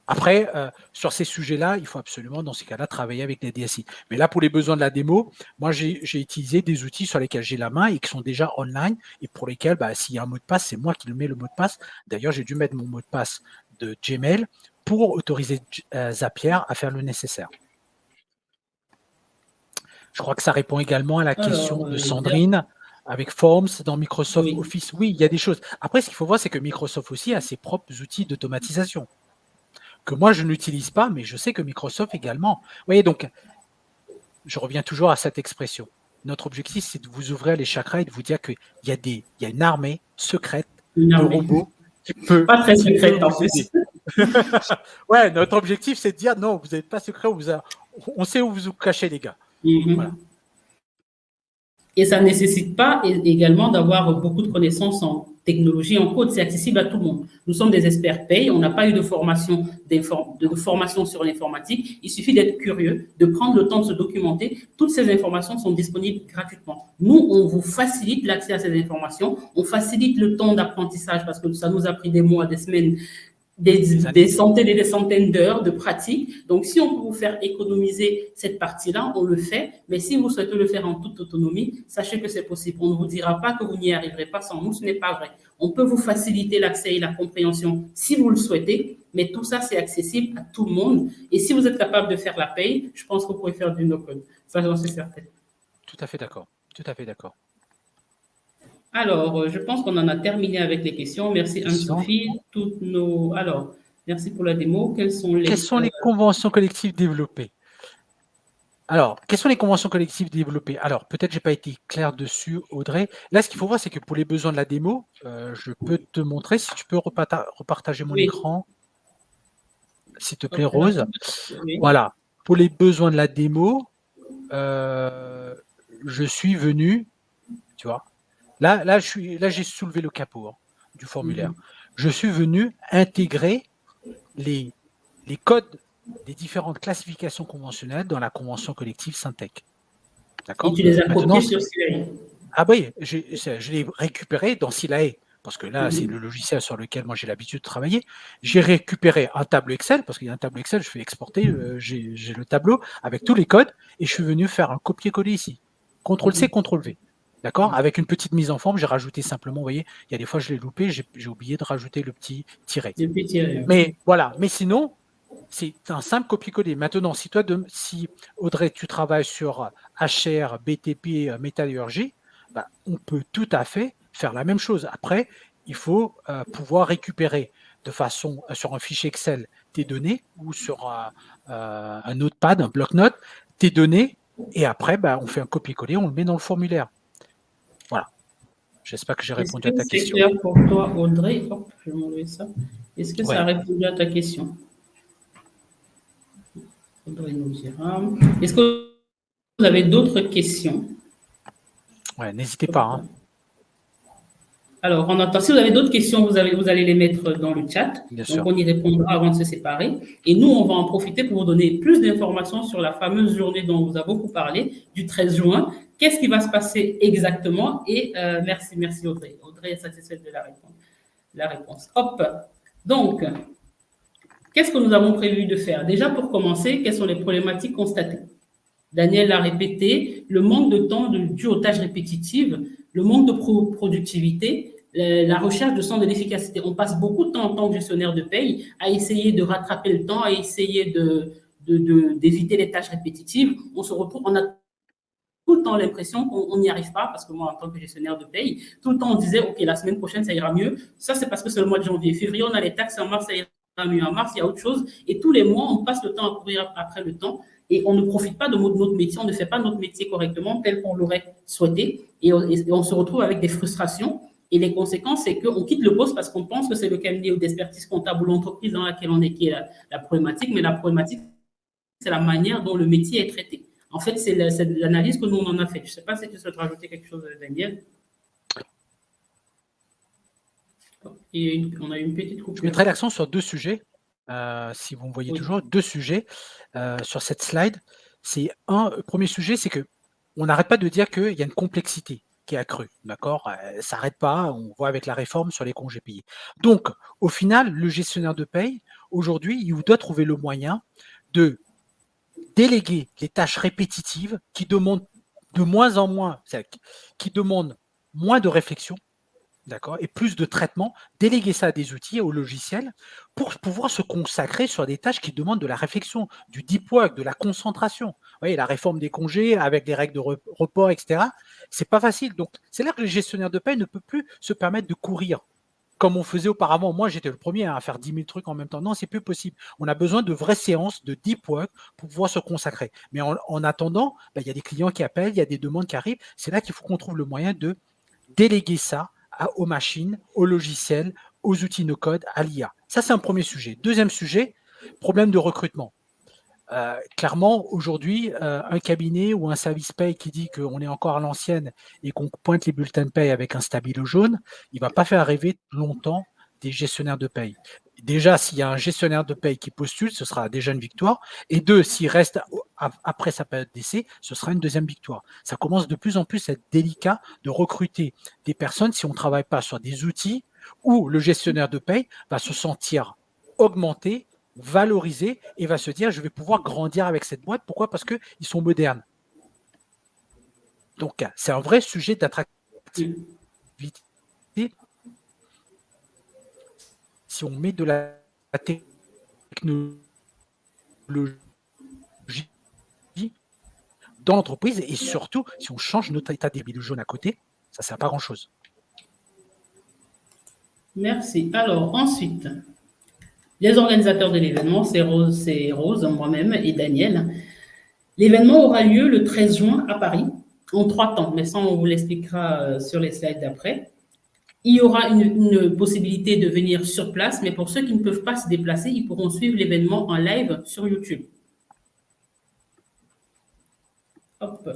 Après, sur ces sujets-là, il faut absolument, dans ces cas-là, travailler avec les DSI. Mais là, pour les besoins de la démo, moi, j'ai utilisé des outils sur lesquels j'ai la main et qui sont déjà online et pour lesquels, s'il y a un mot de passe, c'est moi qui le mets le mot de passe. D'ailleurs, j'ai dû mettre mon mot de passe de Gmail pour autoriser Zapier à faire le nécessaire. Je crois que ça répond également à la question de Sandrine avec Forms dans Microsoft Office. Oui, il y a des choses. Après, ce qu'il faut voir, c'est que Microsoft aussi a ses propres outils d'automatisation que moi, je n'utilise pas, mais je sais que Microsoft également. Vous voyez, donc, je reviens toujours à cette expression. Notre objectif, c'est de vous ouvrir les chakras et de vous dire qu'il y a une armée secrète de robots qui peut... Pas très secrète, en plus. Ouais, notre objectif, c'est de dire, non, vous n'êtes pas secret, on sait où vous cachez, les gars. Voilà. Et ça ne nécessite pas également d'avoir beaucoup de connaissances en technologie, en code. C'est accessible à tout le monde. Nous sommes des experts paye. On n'a pas eu de formation sur l'informatique. Il suffit d'être curieux, de prendre le temps de se documenter. Toutes ces informations sont disponibles gratuitement. Nous, on vous facilite l'accès à ces informations. On facilite le temps d'apprentissage parce que ça nous a pris des mois, des semaines, des centaines et des centaines d'heures de pratique. Donc, si on peut vous faire économiser cette partie-là, on le fait. Mais si vous souhaitez le faire en toute autonomie, sachez que c'est possible. On ne vous dira pas que vous n'y arriverez pas sans nous. Ce n'est pas vrai. On peut vous faciliter l'accès et la compréhension si vous le souhaitez. Mais tout ça, c'est accessible à tout le monde. Et si vous êtes capable de faire la paye, je pense que vous pouvez faire du no-code. Ça, j'en suis certaine. Tout à fait d'accord. Tout à fait d'accord. Alors, je pense qu'on en a terminé avec les questions. Merci Anne-Sophie. Alors, merci pour la démo. Quelles sont les conventions collectives développées? Alors, quelles sont les conventions collectives développées? Alors, peut-être je n'ai pas été clair dessus, Audrey. Là, ce qu'il faut voir, c'est que pour les besoins de la démo, je peux te montrer, si tu peux repartager mon écran, s'il te plaît, Rose. Oui. Voilà. Pour les besoins de la démo, je suis venu, tu vois, là j'ai soulevé le capot du formulaire. Je suis venu intégrer les codes des différentes classifications conventionnelles dans la convention collective Syntec. D'accord ? Et tu les as copiés sur Silae? Ah oui, je l'ai récupéré dans Silae, parce que là, c'est le logiciel sur lequel moi j'ai l'habitude de travailler. J'ai récupéré un tableau Excel, parce qu'il y a un tableau Excel, je fais exporter, j'ai le tableau avec tous les codes, et je suis venu faire un copier-coller ici. CTRL-C, CTRL-V. D'accord ? Avec une petite mise en forme, j'ai rajouté simplement, vous voyez, il y a des fois je l'ai loupé, j'ai oublié de rajouter le petit tiret. Mais voilà, mais sinon, c'est un simple copier-coller. Maintenant, si Audrey, tu travailles sur HR, BTP, métallurgie, on peut tout à fait faire la même chose. Après, il faut pouvoir récupérer de façon sur un fichier Excel tes données ou sur un notepad, un bloc-notes, tes données, et après, on fait un copier-coller, on le met dans le formulaire. Voilà. J'espère que j'ai répondu à ta question. C'est clair pour toi, Audrey? Hop, je vais m'enlever ça. Est-ce que ça a répondu à ta question? Audrey nous dira. Est-ce que vous avez d'autres questions? Ouais, n'hésitez pas. Hein. Alors, en attendant, si vous avez d'autres questions, vous allez les mettre dans le chat. Bien Donc, sûr. on y répondra avant de se séparer. Et nous, on va en profiter pour vous donner plus d'informations sur la fameuse journée dont on vous a beaucoup parlé, du 13 juin. Qu'est-ce qui va se passer exactement? Et merci Audrey. Audrey est satisfaite de la réponse. Hop. Donc, qu'est-ce que nous avons prévu de faire? Déjà, pour commencer, quelles sont les problématiques constatées? Daniel l'a répété, le manque de temps dû aux tâches répétitives, le manque de productivité, la recherche de sens de l'efficacité. On passe beaucoup de temps en tant que gestionnaire de paye à essayer de rattraper le temps, à essayer d'éviter les tâches répétitives. On se retrouve, on a tout le temps l'impression qu'on n'y arrive pas, parce que moi, en tant que gestionnaire de paye, tout le temps, on disait, OK, la semaine prochaine, ça ira mieux. Ça, c'est parce que c'est le mois de janvier. Février, on a les taxes. En mars, ça ira mieux. En mars, il y a autre chose. Et tous les mois, on passe le temps à courir après le temps et on ne profite pas de notre métier. On ne fait pas notre métier correctement tel qu'on l'aurait souhaité. Et on se retrouve avec des frustrations. Et les conséquences, c'est qu'on quitte le poste parce qu'on pense que c'est le cabinet d'expertise comptable ou l'entreprise dans laquelle on est qui est la problématique. Mais la problématique, c'est la manière dont le métier est traité. En fait, c'est l'analyse que nous, on en a fait. Je ne sais pas si tu souhaites rajouter quelque chose, Daniel. Et on a une petite coupure. Je mettrai l'accent sur deux sujets. Si vous me voyez toujours, deux sujets sur cette slide. Le premier sujet, c'est qu'on n'arrête pas de dire qu'il y a une complexité qui est accrue, d'accord? Ça s'arrête pas, on voit avec la réforme sur les congés payés. Donc, au final, le gestionnaire de paye, aujourd'hui, il doit trouver le moyen de déléguer les tâches répétitives qui demandent de moins en moins, qui demandent moins de réflexion, d'accord, et plus de traitement, déléguer ça à des outils, aux logiciels, pour pouvoir se consacrer sur des tâches qui demandent de la réflexion, du deep work, de la concentration. Vous voyez, la réforme des congés avec les règles de report, etc., c'est pas facile. Donc, c'est là que le gestionnaire de paie ne peut plus se permettre de courir comme on faisait auparavant. Moi, j'étais le premier à faire 10 000 trucs en même temps. Non, c'est plus possible. On a besoin de vraies séances de deep work pour pouvoir se consacrer. Mais en attendant, il y a des clients qui appellent, il y a des demandes qui arrivent. C'est là qu'il faut qu'on trouve le moyen de déléguer ça aux machines, aux logiciels, aux outils no-code, à l'IA. Ça, c'est un premier sujet. Deuxième sujet, problème de recrutement. Clairement, aujourd'hui, un cabinet ou un service paye qui dit qu'on est encore à l'ancienne et qu'on pointe les bulletins de paye avec un stabilo jaune, il ne va pas faire rêver longtemps des gestionnaires de paye. Déjà, s'il y a un gestionnaire de paye qui postule, ce sera déjà une victoire. Et deux, s'il reste après sa période d'essai, ce sera une deuxième victoire. Ça commence de plus en plus à être délicat de recruter des personnes si on ne travaille pas sur des outils où le gestionnaire de paye va se sentir augmenté, valorisé et va se dire je vais pouvoir grandir avec cette boîte. Pourquoi? Parce qu'ils sont modernes. Donc, c'est un vrai sujet d'attractivité. Si on met de la technologie dans l'entreprise et surtout, si on change notre état des billes jaunes à côté, ça ne sert à pas grand-chose. Merci. Alors, ensuite, les organisateurs de l'événement, c'est Rose, moi-même et Daniel. L'événement aura lieu le 13 juin à Paris, en 3 temps, mais ça, on vous l'expliquera sur les slides d'après. Il y aura une possibilité de venir sur place, mais pour ceux qui ne peuvent pas se déplacer, ils pourront suivre l'événement en live sur YouTube. Hop.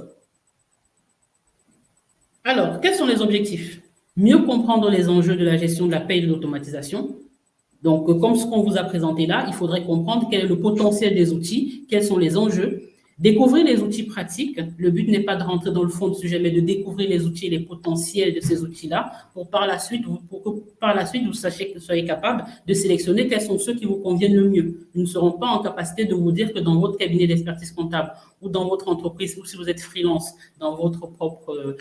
Alors, quels sont les objectifs? Mieux comprendre les enjeux de la gestion de la paie et de l'automatisation. Donc, comme ce qu'on vous a présenté là, il faudrait comprendre quel est le potentiel des outils, quels sont les enjeux, découvrir les outils pratiques. Le but n'est pas de rentrer dans le fond du sujet, mais de découvrir les outils et les potentiels de ces outils-là pour que par la suite, vous sachiez que vous soyez capable de sélectionner quels sont ceux qui vous conviennent le mieux. Nous ne serons pas en capacité de vous dire que dans votre cabinet d'expertise comptable ou dans votre entreprise ou si vous êtes freelance, dans votre propre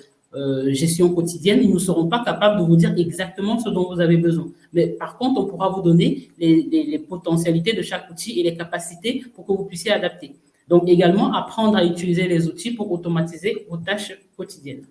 gestion quotidienne, nous ne serons pas capables de vous dire exactement ce dont vous avez besoin. Mais par contre, on pourra vous donner les potentialités de chaque outil et les capacités pour que vous puissiez adapter. Donc, également, apprendre à utiliser les outils pour automatiser vos tâches quotidiennes.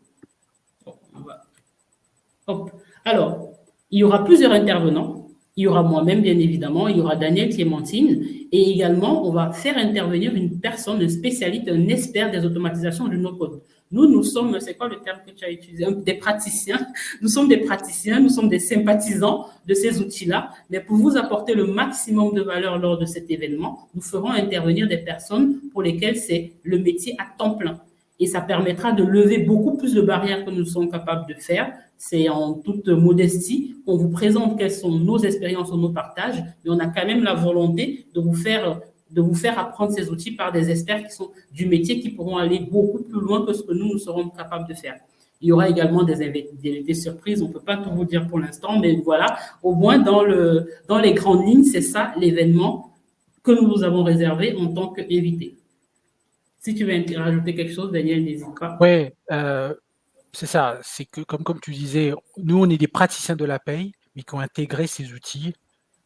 Alors, il y aura plusieurs intervenants. Il y aura moi-même, bien évidemment. Il y aura Daniel, Clémentine. Et également, on va faire intervenir une personne, un spécialiste, un expert des automatisations du no-code. Nous sommes, c'est quoi le terme que tu as utilisé? Des praticiens. Nous sommes des praticiens, nous sommes des sympathisants de ces outils-là. Mais pour vous apporter le maximum de valeur lors de cet événement, nous ferons intervenir des personnes pour lesquelles c'est le métier à temps plein. Et ça permettra de lever beaucoup plus de barrières que nous sommes capables de faire. C'est en toute modestie qu'on vous présente quelles sont nos expériences ou nos partages, mais on a quand même la volonté de vous faire apprendre ces outils par des experts qui sont du métier, qui pourront aller beaucoup plus loin que ce que nous serons capables de faire. Il y aura également des surprises, on ne peut pas tout vous dire pour l'instant, mais voilà, au moins dans les grandes lignes, c'est ça l'événement que nous vous avons réservé en tant qu'invité. Si tu veux rajouter quelque chose, Daniel, n'hésite pas. Oui, c'est ça. C'est que, comme tu disais, nous, on est des praticiens de la paye, mais qui ont intégré ces outils.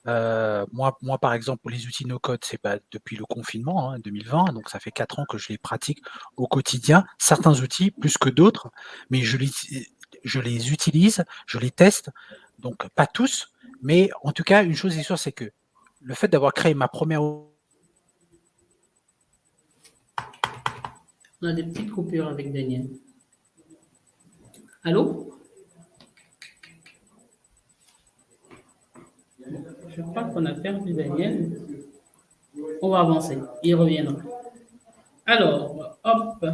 Moi, par exemple, pour les outils no-code, c'est pas depuis le confinement, 2020, donc ça fait 4 ans que je les pratique au quotidien. Certains outils plus que d'autres, mais je les utilise, je les teste, donc pas tous, mais en tout cas, une chose est sûre, c'est que le fait d'avoir créé ma première... On a des petites coupures avec Daniel. Allô? Je crois qu'on a perdu Daniel. On va avancer. Il reviendra. Alors, hop.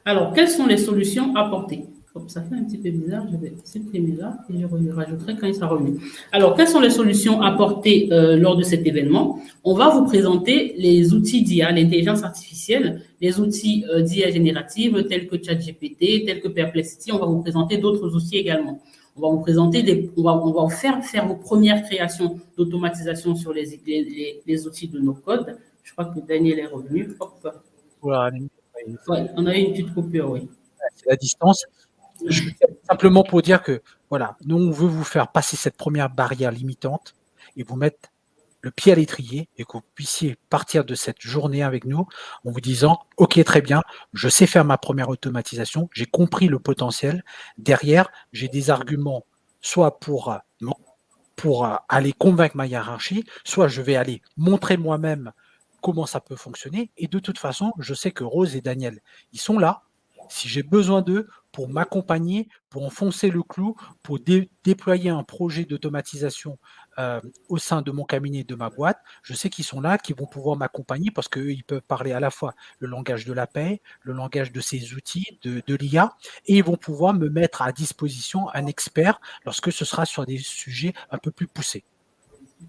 Alors, quelles sont les solutions apportées? Ça fait un petit peu bizarre, je vais supprimer là et je rajouterai quand il sera revenu. Alors, quelles sont les solutions apportées lors de cet événement? On va vous présenter les outils d'IA, l'intelligence artificielle, les outils d'IA générative tels que ChatGPT, tels que Perplexity. On va vous présenter d'autres outils également. On va vous présenter, on va vous faire vos premières créations d'automatisation sur les outils de nos codes. Je crois que Daniel est revenu. Hop. Voilà. Ouais, on a eu une petite coupure, oui. C'est la distance. Simplement pour dire que, voilà, nous, on veut vous faire passer cette première barrière limitante et vous mettre le pied à l'étrier et que vous puissiez partir de cette journée avec nous en vous disant « Ok, très bien, je sais faire ma première automatisation, j'ai compris le potentiel. Derrière, j'ai des arguments soit pour aller convaincre ma hiérarchie, soit je vais aller montrer moi-même comment ça peut fonctionner. Et de toute façon, je sais que Rose et Daniel, ils sont là. Si j'ai besoin d'eux pour m'accompagner, pour enfoncer le clou, pour déployer un projet d'automatisation au sein de mon cabinet, de ma boîte, je sais qu'ils sont là, qu'ils vont pouvoir m'accompagner parce qu'eux, ils peuvent parler à la fois le langage de la paix, le langage de ces outils, de l'IA, et ils vont pouvoir me mettre à disposition un expert lorsque ce sera sur des sujets un peu plus poussés.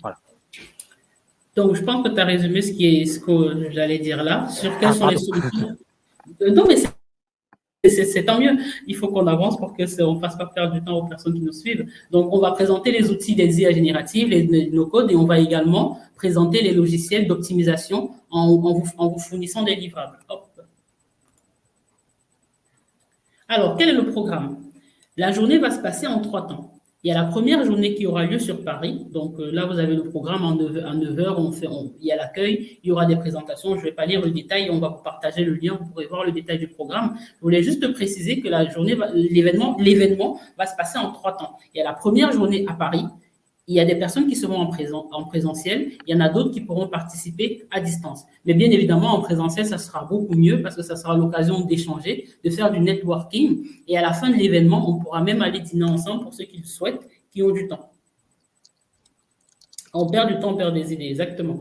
Voilà. Donc, je pense que tu as résumé ce que j'allais dire là, sur quelles sont les solutions. Non, mais c'est tant mieux. Il faut qu'on avance pour qu'on ne fasse pas perdre du temps aux personnes qui nous suivent. Donc, on va présenter les outils des IA génératives, nos codes, et on va également présenter les logiciels d'optimisation en vous fournissant des livrables. Hop. Alors, quel est le programme? La journée va se passer en 3 temps. Il y a la première journée qui aura lieu sur Paris. Donc là, vous avez le programme à 9h. Il y a l'accueil, il y aura des présentations. Je ne vais pas lire le détail, on va vous partager le lien. Vous pourrez voir le détail du programme. Je voulais juste préciser que l'événement va se passer en 3 temps. Il y a la première journée à Paris. Il y a des personnes qui seront en présentiel. Il y en a d'autres qui pourront participer à distance. Mais bien évidemment, en présentiel, ça sera beaucoup mieux parce que ça sera l'occasion d'échanger, de faire du networking. Et à la fin de l'événement, on pourra même aller dîner ensemble pour ceux qui le souhaitent, qui ont du temps. On perd du temps, on perd des idées, exactement.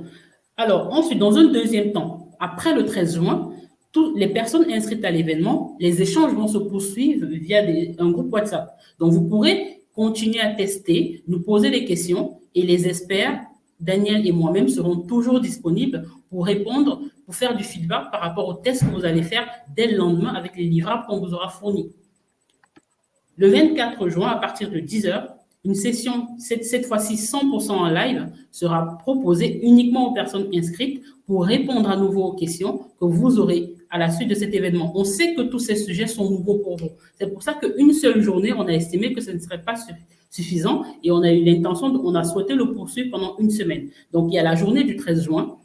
Alors, ensuite, dans un deuxième temps, après le 13 juin, toutes les personnes inscrites à l'événement, les échanges vont se poursuivre via un groupe WhatsApp. Donc, vous pourrez continuer à tester, nous poser des questions et les experts, Daniel et moi-même, seront toujours disponibles pour répondre, pour faire du feedback par rapport aux tests que vous allez faire dès le lendemain avec les livrables qu'on vous aura fournis. Le 24 juin, à partir de 10h, une session, cette fois-ci 100% en live, sera proposée uniquement aux personnes inscrites pour répondre à nouveau aux questions que vous aurez à la suite de cet événement. On sait que tous ces sujets sont nouveaux pour vous. C'est pour ça qu'une seule journée, on a estimé que ce ne serait pas suffisant et on a eu l'intention, on a souhaité le poursuivre pendant une semaine. Donc, il y a la journée du 13 juin,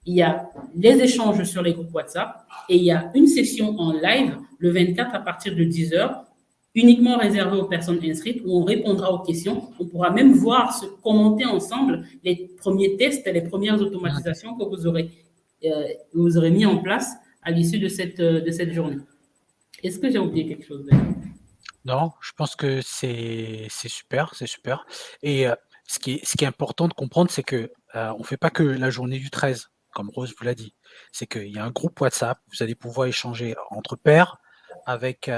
il y a les échanges sur les groupes WhatsApp et il y a une session en live le 24 à partir de 10h, uniquement réservée aux personnes inscrites où on répondra aux questions. On pourra même commenter ensemble les premiers tests et les premières automatisations que vous aurez mis en place à l'issue de cette journée. Est-ce que j'ai oublié quelque chose, Daniel? Non, je pense que c'est super, c'est super. Et ce qui est important de comprendre, c'est que on fait pas que la journée du 13, comme Rose vous l'a dit. C'est qu'il y a un groupe WhatsApp, vous allez pouvoir échanger entre pairs avec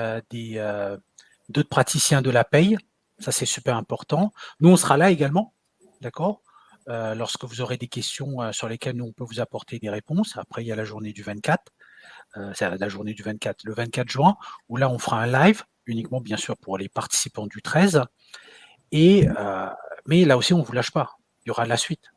d'autres praticiens de la paye. Ça, c'est super important. Nous, on sera là également, d'accord? Lorsque vous aurez des questions sur lesquelles nous, on peut vous apporter des réponses. Après, il y a la journée du 24. C'est la journée du 24, le 24 juin, où là, on fera un live, uniquement bien sûr pour les participants du 13. Et, mais là aussi, on ne vous lâche pas. Il y aura la suite.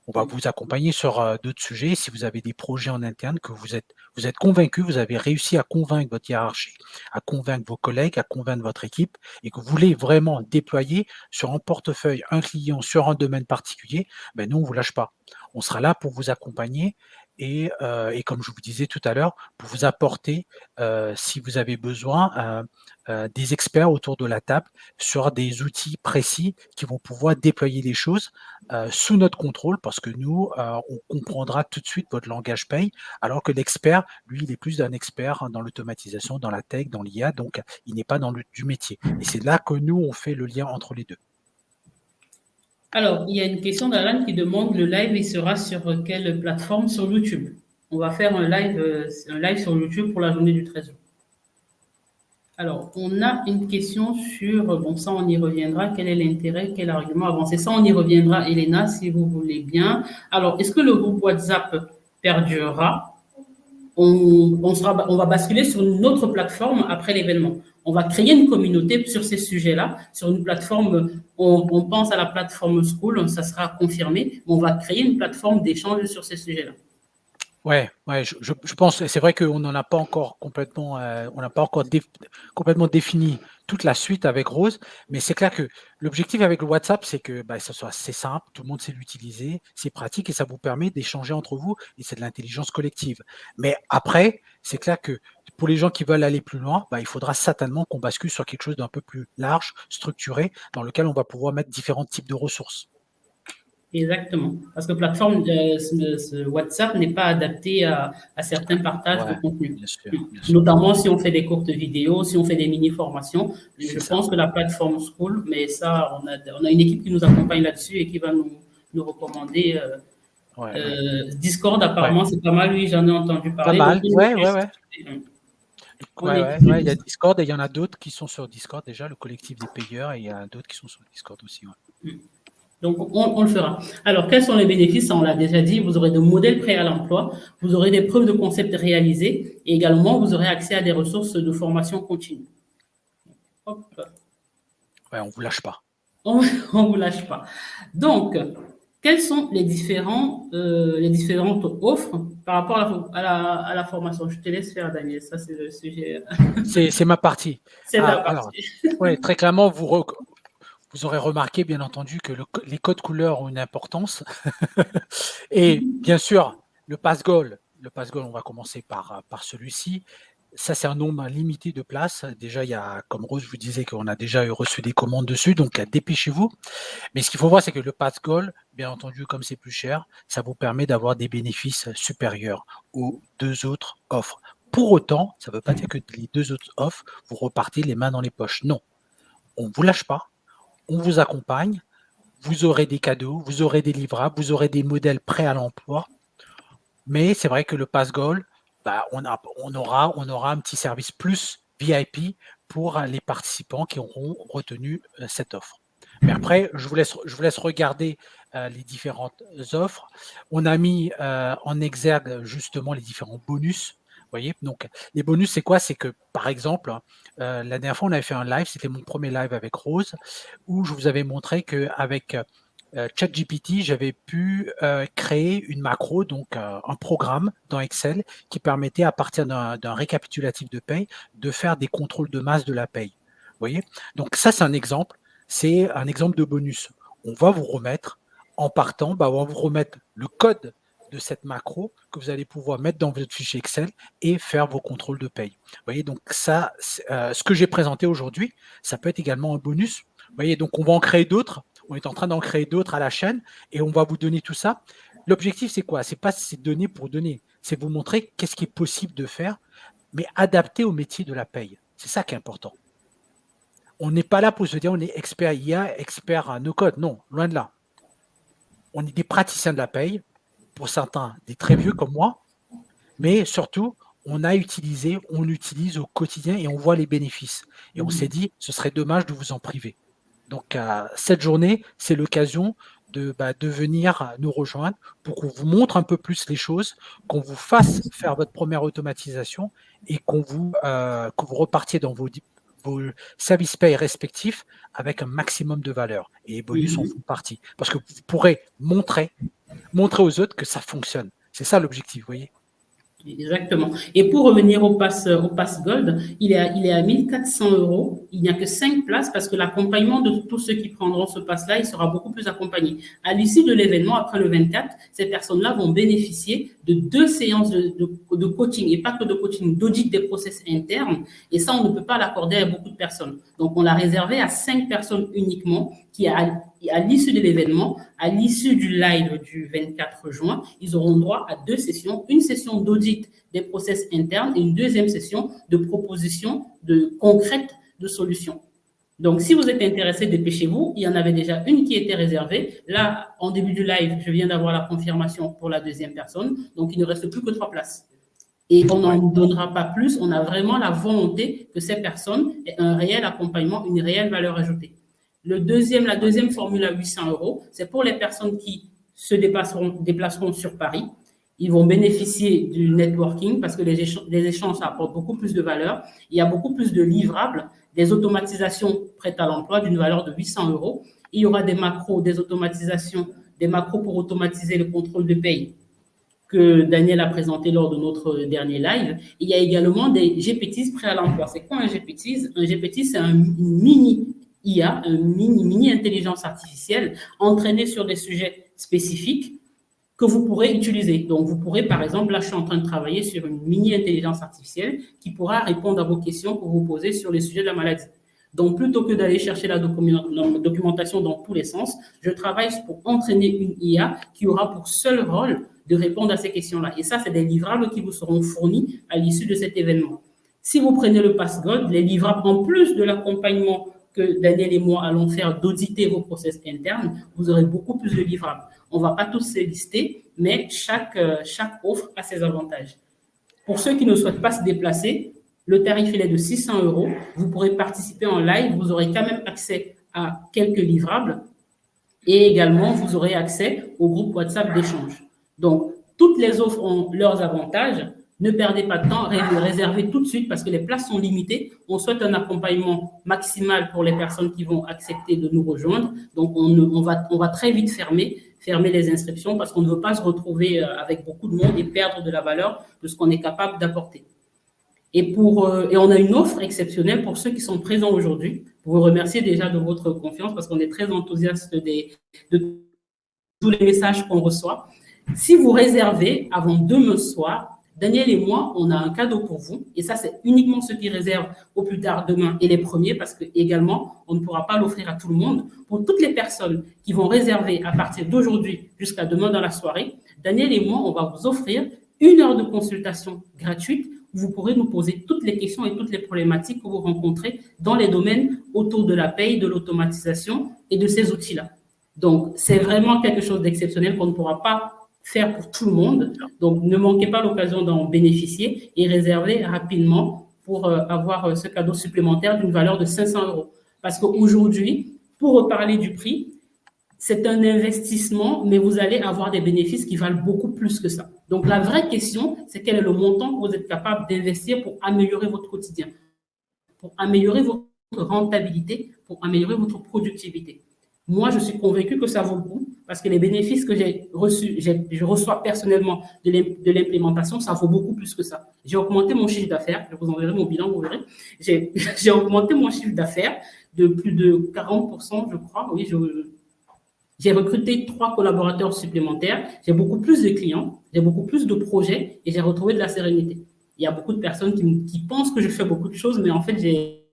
On va vous accompagner sur d'autres sujets. Si vous avez des projets en interne, que vous êtes convaincu, vous avez réussi à convaincre votre hiérarchie, à convaincre vos collègues, à convaincre votre équipe, et que vous voulez vraiment déployer sur un portefeuille, un client, sur un domaine particulier, ben nous, on ne vous lâche pas. On sera là pour vous accompagner et comme je vous disais tout à l'heure, pour vous apporter, si vous avez besoin, des experts autour de la table sur des outils précis qui vont pouvoir déployer les choses sous notre contrôle, parce que nous, on comprendra tout de suite votre langage paye, alors que l'expert, lui, il est plus d'un expert dans l'automatisation, dans la tech, dans l'IA, donc il n'est pas dans du métier. Et c'est là que nous, on fait le lien entre les deux. Alors, il y a une question d'Alan qui demande le live, il sera sur quelle plateforme? Sur YouTube. On va faire un live sur YouTube pour la journée du 13 août. Alors, on a une question sur, bon, ça on y reviendra, quel est l'intérêt, quel argument avancé? Ça on y reviendra, Elena, si vous voulez bien. Alors, est-ce que le groupe WhatsApp perdurera? On va basculer sur une autre plateforme après l'événement. On va créer une communauté sur ces sujets-là, sur une plateforme, on pense à la plateforme School, ça sera confirmé, mais on va créer une plateforme d'échange sur ces sujets-là. Ouais, je pense, c'est vrai qu'on n'en a pas encore complètement, on n'a pas encore complètement défini toute la suite avec Rose, mais c'est clair que l'objectif avec le WhatsApp, c'est que ça soit assez simple, tout le monde sait l'utiliser, c'est pratique et ça vous permet d'échanger entre vous et c'est de l'intelligence collective. Mais après, c'est clair que pour les gens qui veulent aller plus loin, il faudra certainement qu'on bascule sur quelque chose d'un peu plus large, structuré, dans lequel on va pouvoir mettre différents types de ressources. Exactement. Parce que plateforme, ce WhatsApp n'est pas adapté à certains partages de contenu. Bien sûr. Notamment si on fait des courtes vidéos, si on fait des mini-formations. Je pense que la plateforme School, mais ça, on a une équipe qui nous accompagne là-dessus et qui va nous recommander. Discord, apparemment, c'est pas mal. Oui, j'en ai entendu parler. Pas mal, ouais. Il y a Discord et il y en a d'autres qui sont sur Discord déjà, le collectif des payeurs, et il y a d'autres qui sont sur Discord aussi. Ouais. Donc, on le fera. Alors, quels sont les bénéfices? On l'a déjà dit, vous aurez des modèles prêts à l'emploi, vous aurez des preuves de concept réalisées et également, vous aurez accès à des ressources de formation continue. Hop. Ouais, on ne vous lâche pas. On ne vous lâche pas. Donc, quelles sont les différentes offres par rapport à la formation? Je te laisse faire, Daniel. Ça, c'est le sujet. C'est ma partie. C'est ta partie. Alors, très clairement, vous aurez remarqué, bien entendu, que les codes couleurs ont une importance. Et bien sûr, le pass-goal, on va commencer par celui-ci. Ça, c'est un nombre limité de places. Déjà, il y a, comme Rose vous disait, qu'on a déjà reçu des commandes dessus, donc dépêchez-vous. Mais ce qu'il faut voir, c'est que le pass-goal, bien entendu, comme c'est plus cher, ça vous permet d'avoir des bénéfices supérieurs aux deux autres offres. Pour autant, ça ne veut pas dire que les deux autres offres, vous repartez les mains dans les poches. Non, on ne vous lâche pas. On vous accompagne, vous aurez des cadeaux, vous aurez des livrables, vous aurez des modèles prêts à l'emploi. Mais c'est vrai que le pass-goal, on aura un petit service plus VIP pour les participants qui auront retenu cette offre. Mais après, je vous laisse regarder les différentes offres. On a mis en exergue justement les différents bonus. Vous voyez, donc les bonus, c'est quoi? C'est que, par exemple, la dernière fois, on avait fait un live, c'était mon premier live avec Rose, où je vous avais montré qu'avec ChatGPT, j'avais pu créer une macro, donc un programme dans Excel qui permettait, à partir d'un récapitulatif de paye, de faire des contrôles de masse de la paye. Vous voyez? Donc ça, c'est un exemple de bonus. On va vous remettre, en partant, on va vous remettre le code de cette macro que vous allez pouvoir mettre dans votre fichier Excel et faire vos contrôles de paye. Vous voyez, donc ça, ce que j'ai présenté aujourd'hui, ça peut être également un bonus. Vous voyez, donc on va en créer d'autres. On est en train d'en créer d'autres à la chaîne et on va vous donner tout ça. L'objectif, c'est quoi? C'est pas donner pour donner. c'est vous montrer qu'est-ce qui est possible de faire, mais adapté au métier de la paye. C'est ça qui est important. On n'est pas là pour se dire on est expert IA, expert no-code. Non, loin de là. On est des praticiens de la paye, pour certains des très vieux comme moi, mais surtout, on utilise au quotidien et on voit les bénéfices. Et on s'est dit, ce serait dommage de vous en priver. Donc, cette journée, c'est l'occasion de venir nous rejoindre pour qu'on vous montre un peu plus les choses, qu'on vous fasse faire votre première automatisation et que vous repartiez dans vos services paye respectifs avec un maximum de valeur. Et les bonus en font partie. Parce que vous pourrez montrer aux autres que ça fonctionne. C'est ça l'objectif, vous voyez. Exactement. Et pour revenir au pass Gold, il est à 1400 €. Il n'y a que 5 places parce que l'accompagnement de tous ceux qui prendront ce pass-là, il sera beaucoup plus accompagné. À l'issue de l'événement, après le 24, ces personnes-là vont bénéficier de 2 séances de coaching, et pas que de coaching, d'audit des process internes. Et ça, on ne peut pas l'accorder à beaucoup de personnes. Donc, on l'a réservé à 5 personnes uniquement qui, à l'issue de l'événement, à l'issue du live du 24 juin, ils auront droit à 2 sessions, une session d'audit des process internes et une deuxième session de proposition concrète de solutions. Donc, si vous êtes intéressé, dépêchez-vous. Il y en avait déjà une qui était réservée. Là, en début du live, je viens d'avoir la confirmation pour la deuxième personne. Donc, il ne reste plus que 3 places. Et on n'en donnera pas plus. On a vraiment la volonté que ces personnes aient un réel accompagnement, une réelle valeur ajoutée. La deuxième formule à 800 €, c'est pour les personnes qui se déplaceront sur Paris. Ils vont bénéficier du networking parce que les échanges apportent beaucoup plus de valeur. Il y a beaucoup plus de livrables, des automatisations prêtes à l'emploi d'une valeur de 800 €. Il y aura des macros, des automatisations, des macros pour automatiser le contrôle de paye que Daniel a présenté lors de notre dernier live. Il y a également des GPTs prêts à l'emploi. C'est quoi un GPT? Un GPT, c'est une mini IA, une mini intelligence artificielle entraînée sur des sujets spécifiques que vous pourrez utiliser. Donc, vous pourrez, par exemple, là, je suis en train de travailler sur une mini intelligence artificielle qui pourra répondre à vos questions que vous posez sur les sujets de la maladie. Donc, plutôt que d'aller chercher la documentation dans tous les sens, je travaille pour entraîner une IA qui aura pour seul rôle de répondre à ces questions-là. Et ça, c'est des livrables qui vous seront fournis à l'issue de cet événement. Si vous prenez le Pass Gold, les livrables, en plus de l'accompagnement que Daniel et moi allons faire d'auditer vos process internes, vous aurez beaucoup plus de livrables. On ne va pas tous les lister, mais chaque offre a ses avantages. Pour ceux qui ne souhaitent pas se déplacer, le tarif il est de 600 €. Vous pourrez participer en live, vous aurez quand même accès à quelques livrables et également vous aurez accès au groupe WhatsApp d'échange. Donc, toutes les offres ont leurs avantages. Ne perdez pas de temps, réservez tout de suite parce que les places sont limitées. On souhaite un accompagnement maximal pour les personnes qui vont accepter de nous rejoindre. Donc, on va très vite fermer les inscriptions parce qu'on ne veut pas se retrouver avec beaucoup de monde et perdre de la valeur de ce qu'on est capable d'apporter. Et on a une offre exceptionnelle pour ceux qui sont présents aujourd'hui. Pour vous remercier déjà de votre confiance parce qu'on est très enthousiaste de tous les messages qu'on reçoit. Si vous réservez avant demain soir, Daniel et moi, on a un cadeau pour vous. Et ça, c'est uniquement ceux qui réservent au plus tard demain et les premiers parce que également, on ne pourra pas l'offrir à tout le monde. Pour toutes les personnes qui vont réserver à partir d'aujourd'hui jusqu'à demain dans la soirée, Daniel et moi, on va vous offrir 1 heure de consultation gratuite où vous pourrez nous poser toutes les questions et toutes les problématiques que vous rencontrez dans les domaines autour de la paye, de l'automatisation et de ces outils-là. Donc, c'est vraiment quelque chose d'exceptionnel qu'on ne pourra pas faire pour tout le monde. Donc, ne manquez pas l'occasion d'en bénéficier et réservez rapidement pour avoir ce cadeau supplémentaire d'une valeur de 500 €. Parce qu'aujourd'hui, pour reparler du prix, c'est un investissement, mais vous allez avoir des bénéfices qui valent beaucoup plus que ça. Donc, la vraie question, c'est quel est le montant que vous êtes capable d'investir pour améliorer votre quotidien, pour améliorer votre rentabilité, pour améliorer votre productivité. Moi, je suis convaincue que ça vaut le coup parce que les bénéfices que je reçois personnellement de l'implémentation, ça vaut beaucoup plus que ça. J'ai augmenté mon chiffre d'affaires, je vous enverrai mon bilan, vous verrez. J'ai augmenté mon chiffre d'affaires de plus de 40%, je crois. Oui, j'ai recruté 3 collaborateurs supplémentaires, j'ai beaucoup plus de clients, j'ai beaucoup plus de projets et j'ai retrouvé de la sérénité. Il y a beaucoup de personnes qui pensent que je fais beaucoup de choses, mais en fait, j'ai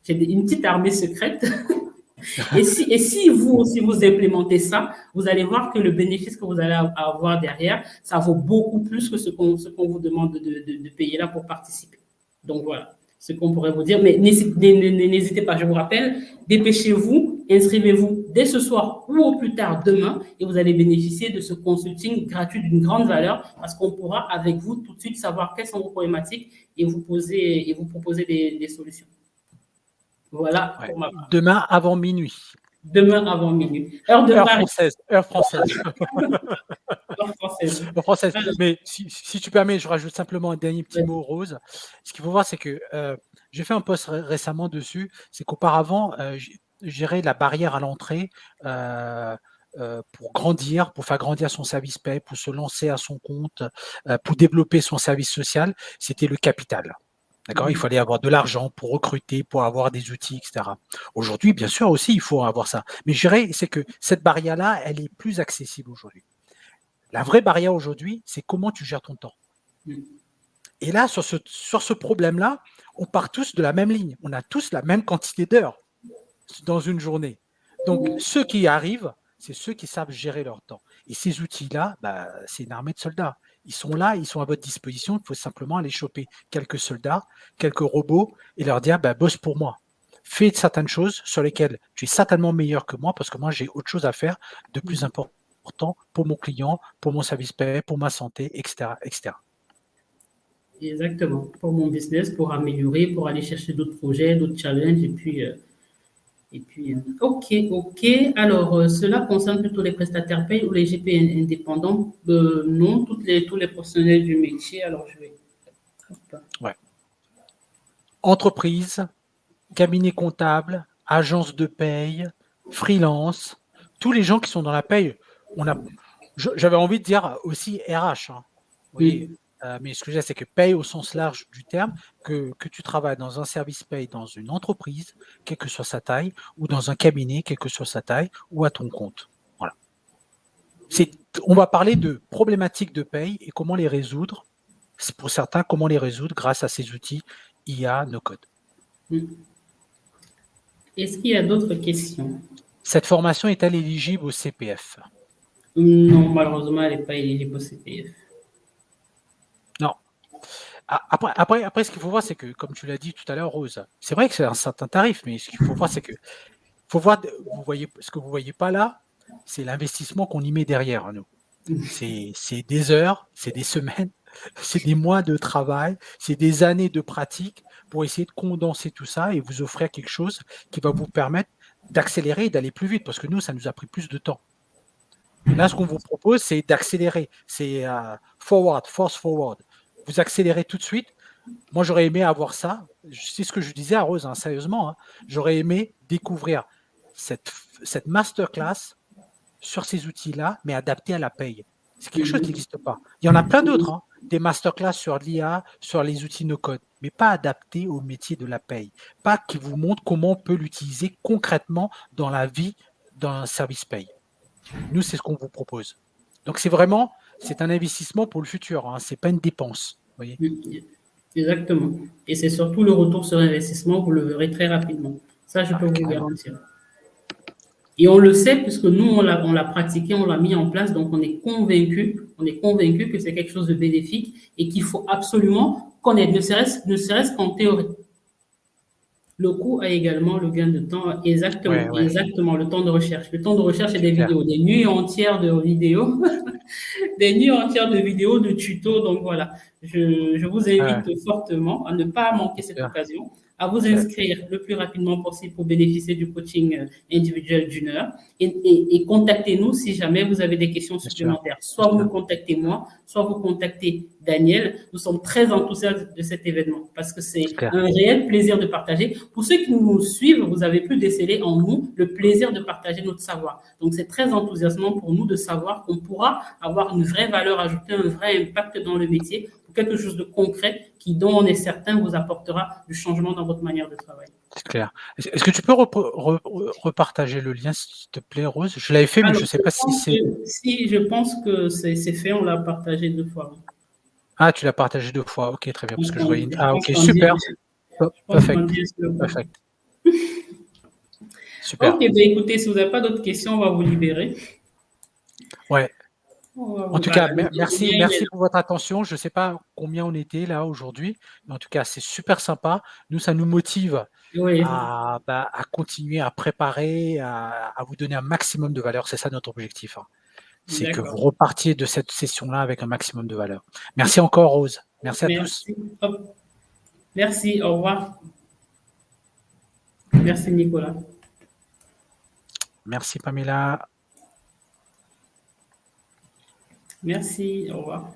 une petite armée secrète Et si vous aussi vous implémentez ça, vous allez voir que le bénéfice que vous allez avoir derrière, ça vaut beaucoup plus que ce qu'on vous demande de payer là pour participer. Donc voilà ce qu'on pourrait vous dire. Mais n'hésitez pas, je vous rappelle, dépêchez-vous, inscrivez-vous dès ce soir ou au plus tard demain et vous allez bénéficier de ce consulting gratuit d'une grande valeur parce qu'on pourra avec vous tout de suite savoir quelles sont vos problématiques et vous proposer des solutions. Voilà Ouais. pour ma part. Demain avant minuit. Demain avant minuit. Heure de Paris. Heure française. Heure française. Heure française. Mais si tu permets, je rajoute simplement un dernier petit mot, Rose. Ce qu'il faut voir, c'est que j'ai fait un post récemment dessus. C'est qu'auparavant, gérer la barrière à l'entrée pour grandir, pour faire grandir son service paye, pour se lancer à son compte, pour développer son service social, c'était le capital. D'accord, il fallait avoir de l'argent pour recruter, pour avoir des outils, etc. Aujourd'hui, bien sûr aussi, il faut avoir ça. Mais je dirais, c'est que cette barrière-là, elle est plus accessible aujourd'hui. La vraie barrière aujourd'hui, c'est comment tu gères ton temps. Et là, sur ce problème-là, on part tous de la même ligne. On a tous la même quantité d'heures dans une journée. Donc, ceux qui arrivent, c'est ceux qui savent gérer leur temps. Et ces outils-là, c'est une armée de soldats. Ils sont là, ils sont à votre disposition. Il faut simplement aller choper quelques soldats, quelques robots et leur dire bosse pour moi. Fais certaines choses sur lesquelles tu es certainement meilleur que moi parce que moi, j'ai autre chose à faire de plus important pour mon client, pour mon service paye, pour ma santé, etc., etc. Exactement. Pour mon business, pour améliorer, pour aller chercher d'autres projets, d'autres challenges. Et puis, ok. Alors, cela concerne plutôt les prestataires paye ou les GP indépendants? Non, tous les professionnels du métier. Alors, je vais. Ouais. Entreprise, cabinet comptable, agence de paye, freelance, tous les gens qui sont dans la paye, j'avais envie de dire aussi RH. Hein. Vous voyez, mais ce que je veux dire, c'est que paye au sens large du terme, que tu travailles dans un service paye dans une entreprise, quelle que soit sa taille, ou dans un cabinet, quelle que soit sa taille, ou à ton compte. Voilà. On va parler de problématiques de paye et comment les résoudre. C'est pour certains, comment les résoudre grâce à ces outils IA, no-code. Est-ce qu'il y a d'autres questions? Cette formation est-elle éligible au CPF? Non, malheureusement, elle n'est pas éligible au CPF. Non. Après, ce qu'il faut voir, c'est que, comme tu l'as dit tout à l'heure, Rose, c'est vrai que c'est un certain tarif, mais ce qu'il faut voir, c'est que, ce que vous ne voyez pas là, c'est l'investissement qu'on y met derrière, nous. C'est des heures, c'est des semaines, c'est des mois de travail, c'est des années de pratique pour essayer de condenser tout ça et vous offrir quelque chose qui va vous permettre d'accélérer et d'aller plus vite, parce que nous, ça nous a pris plus de temps. Là, ce qu'on vous propose, c'est d'accélérer, c'est force forward. Vous accélérez tout de suite. Moi, j'aurais aimé avoir ça. C'est ce que je disais à Rose, hein, sérieusement. Hein. J'aurais aimé découvrir cette masterclass sur ces outils-là, mais adaptés à la paye. C'est quelque chose qui n'existe pas. Il y en a plein d'autres, hein, des masterclass sur l'IA, sur les outils no-code, mais pas adaptés au métier de la paye. Pas qui vous montrent comment on peut l'utiliser concrètement dans la vie d'un service paye. Nous, c'est ce qu'on vous propose. Donc, c'est un investissement pour le futur. Hein. Ce n'est pas une dépense. Vous voyez. Exactement. Et c'est surtout le retour sur investissement, vous le verrez très rapidement. Ça, je peux vous garantir. Et on le sait puisque nous, on l'a pratiqué, on l'a mis en place, donc on est convaincu que c'est quelque chose de bénéfique et qu'il faut absolument connaître, ne serait-ce qu'en théorie. Le coût a également le gain de temps, exactement, le temps de recherche. Le temps de recherche, c'est des vidéos, des nuits entières de vidéos, des nuits entières de vidéos, de tutos. Donc voilà, je vous invite fortement à ne pas manquer cette occasion, à vous inscrire le plus rapidement possible pour bénéficier du coaching individuel d'une heure et contactez-nous si jamais vous avez des questions supplémentaires. Soit vous me contactez moi, soit vous contactez Daniel. Nous sommes très enthousiastes de cet événement parce que c'est un réel plaisir de partager. Pour ceux qui nous suivent, vous avez pu déceler en nous le plaisir de partager notre savoir. Donc, c'est très enthousiasmant pour nous de savoir qu'on pourra avoir une vraie valeur ajoutée, un vrai impact dans le métier, pour quelque chose de concret qui, dont on est certain, vous apportera du changement dans votre manière de travailler. C'est clair. Est-ce que tu peux repartager le lien, s'il te plaît, Rose? Je l'avais fait, mais je ne sais pas si c'est... Si, je pense que c'est fait. On l'a partagé 2 fois. Ah, tu l'as partagé 2 fois. Ok, très bien. Parce que je voyais... Ah, ok, super. Perfect. Super. Ok, ben écoutez, si vous n'avez pas d'autres questions, on va vous libérer. Ouais. On va En vous tout cas, le merci, lien, il est merci là. pour votre attention. Je ne sais pas combien on était là aujourd'hui, mais en tout cas, c'est super sympa. Nous, ça nous motive Oui, à continuer à préparer, à vous donner un maximum de valeur. C'est ça notre objectif, hein. C'est que vous d'accord. repartiez de cette session-là avec un maximum de valeur. Merci encore, Rose. Merci à tous. Merci. Hop. Merci, au revoir. Merci, Nicolas. Merci, Pamela. Merci, au revoir.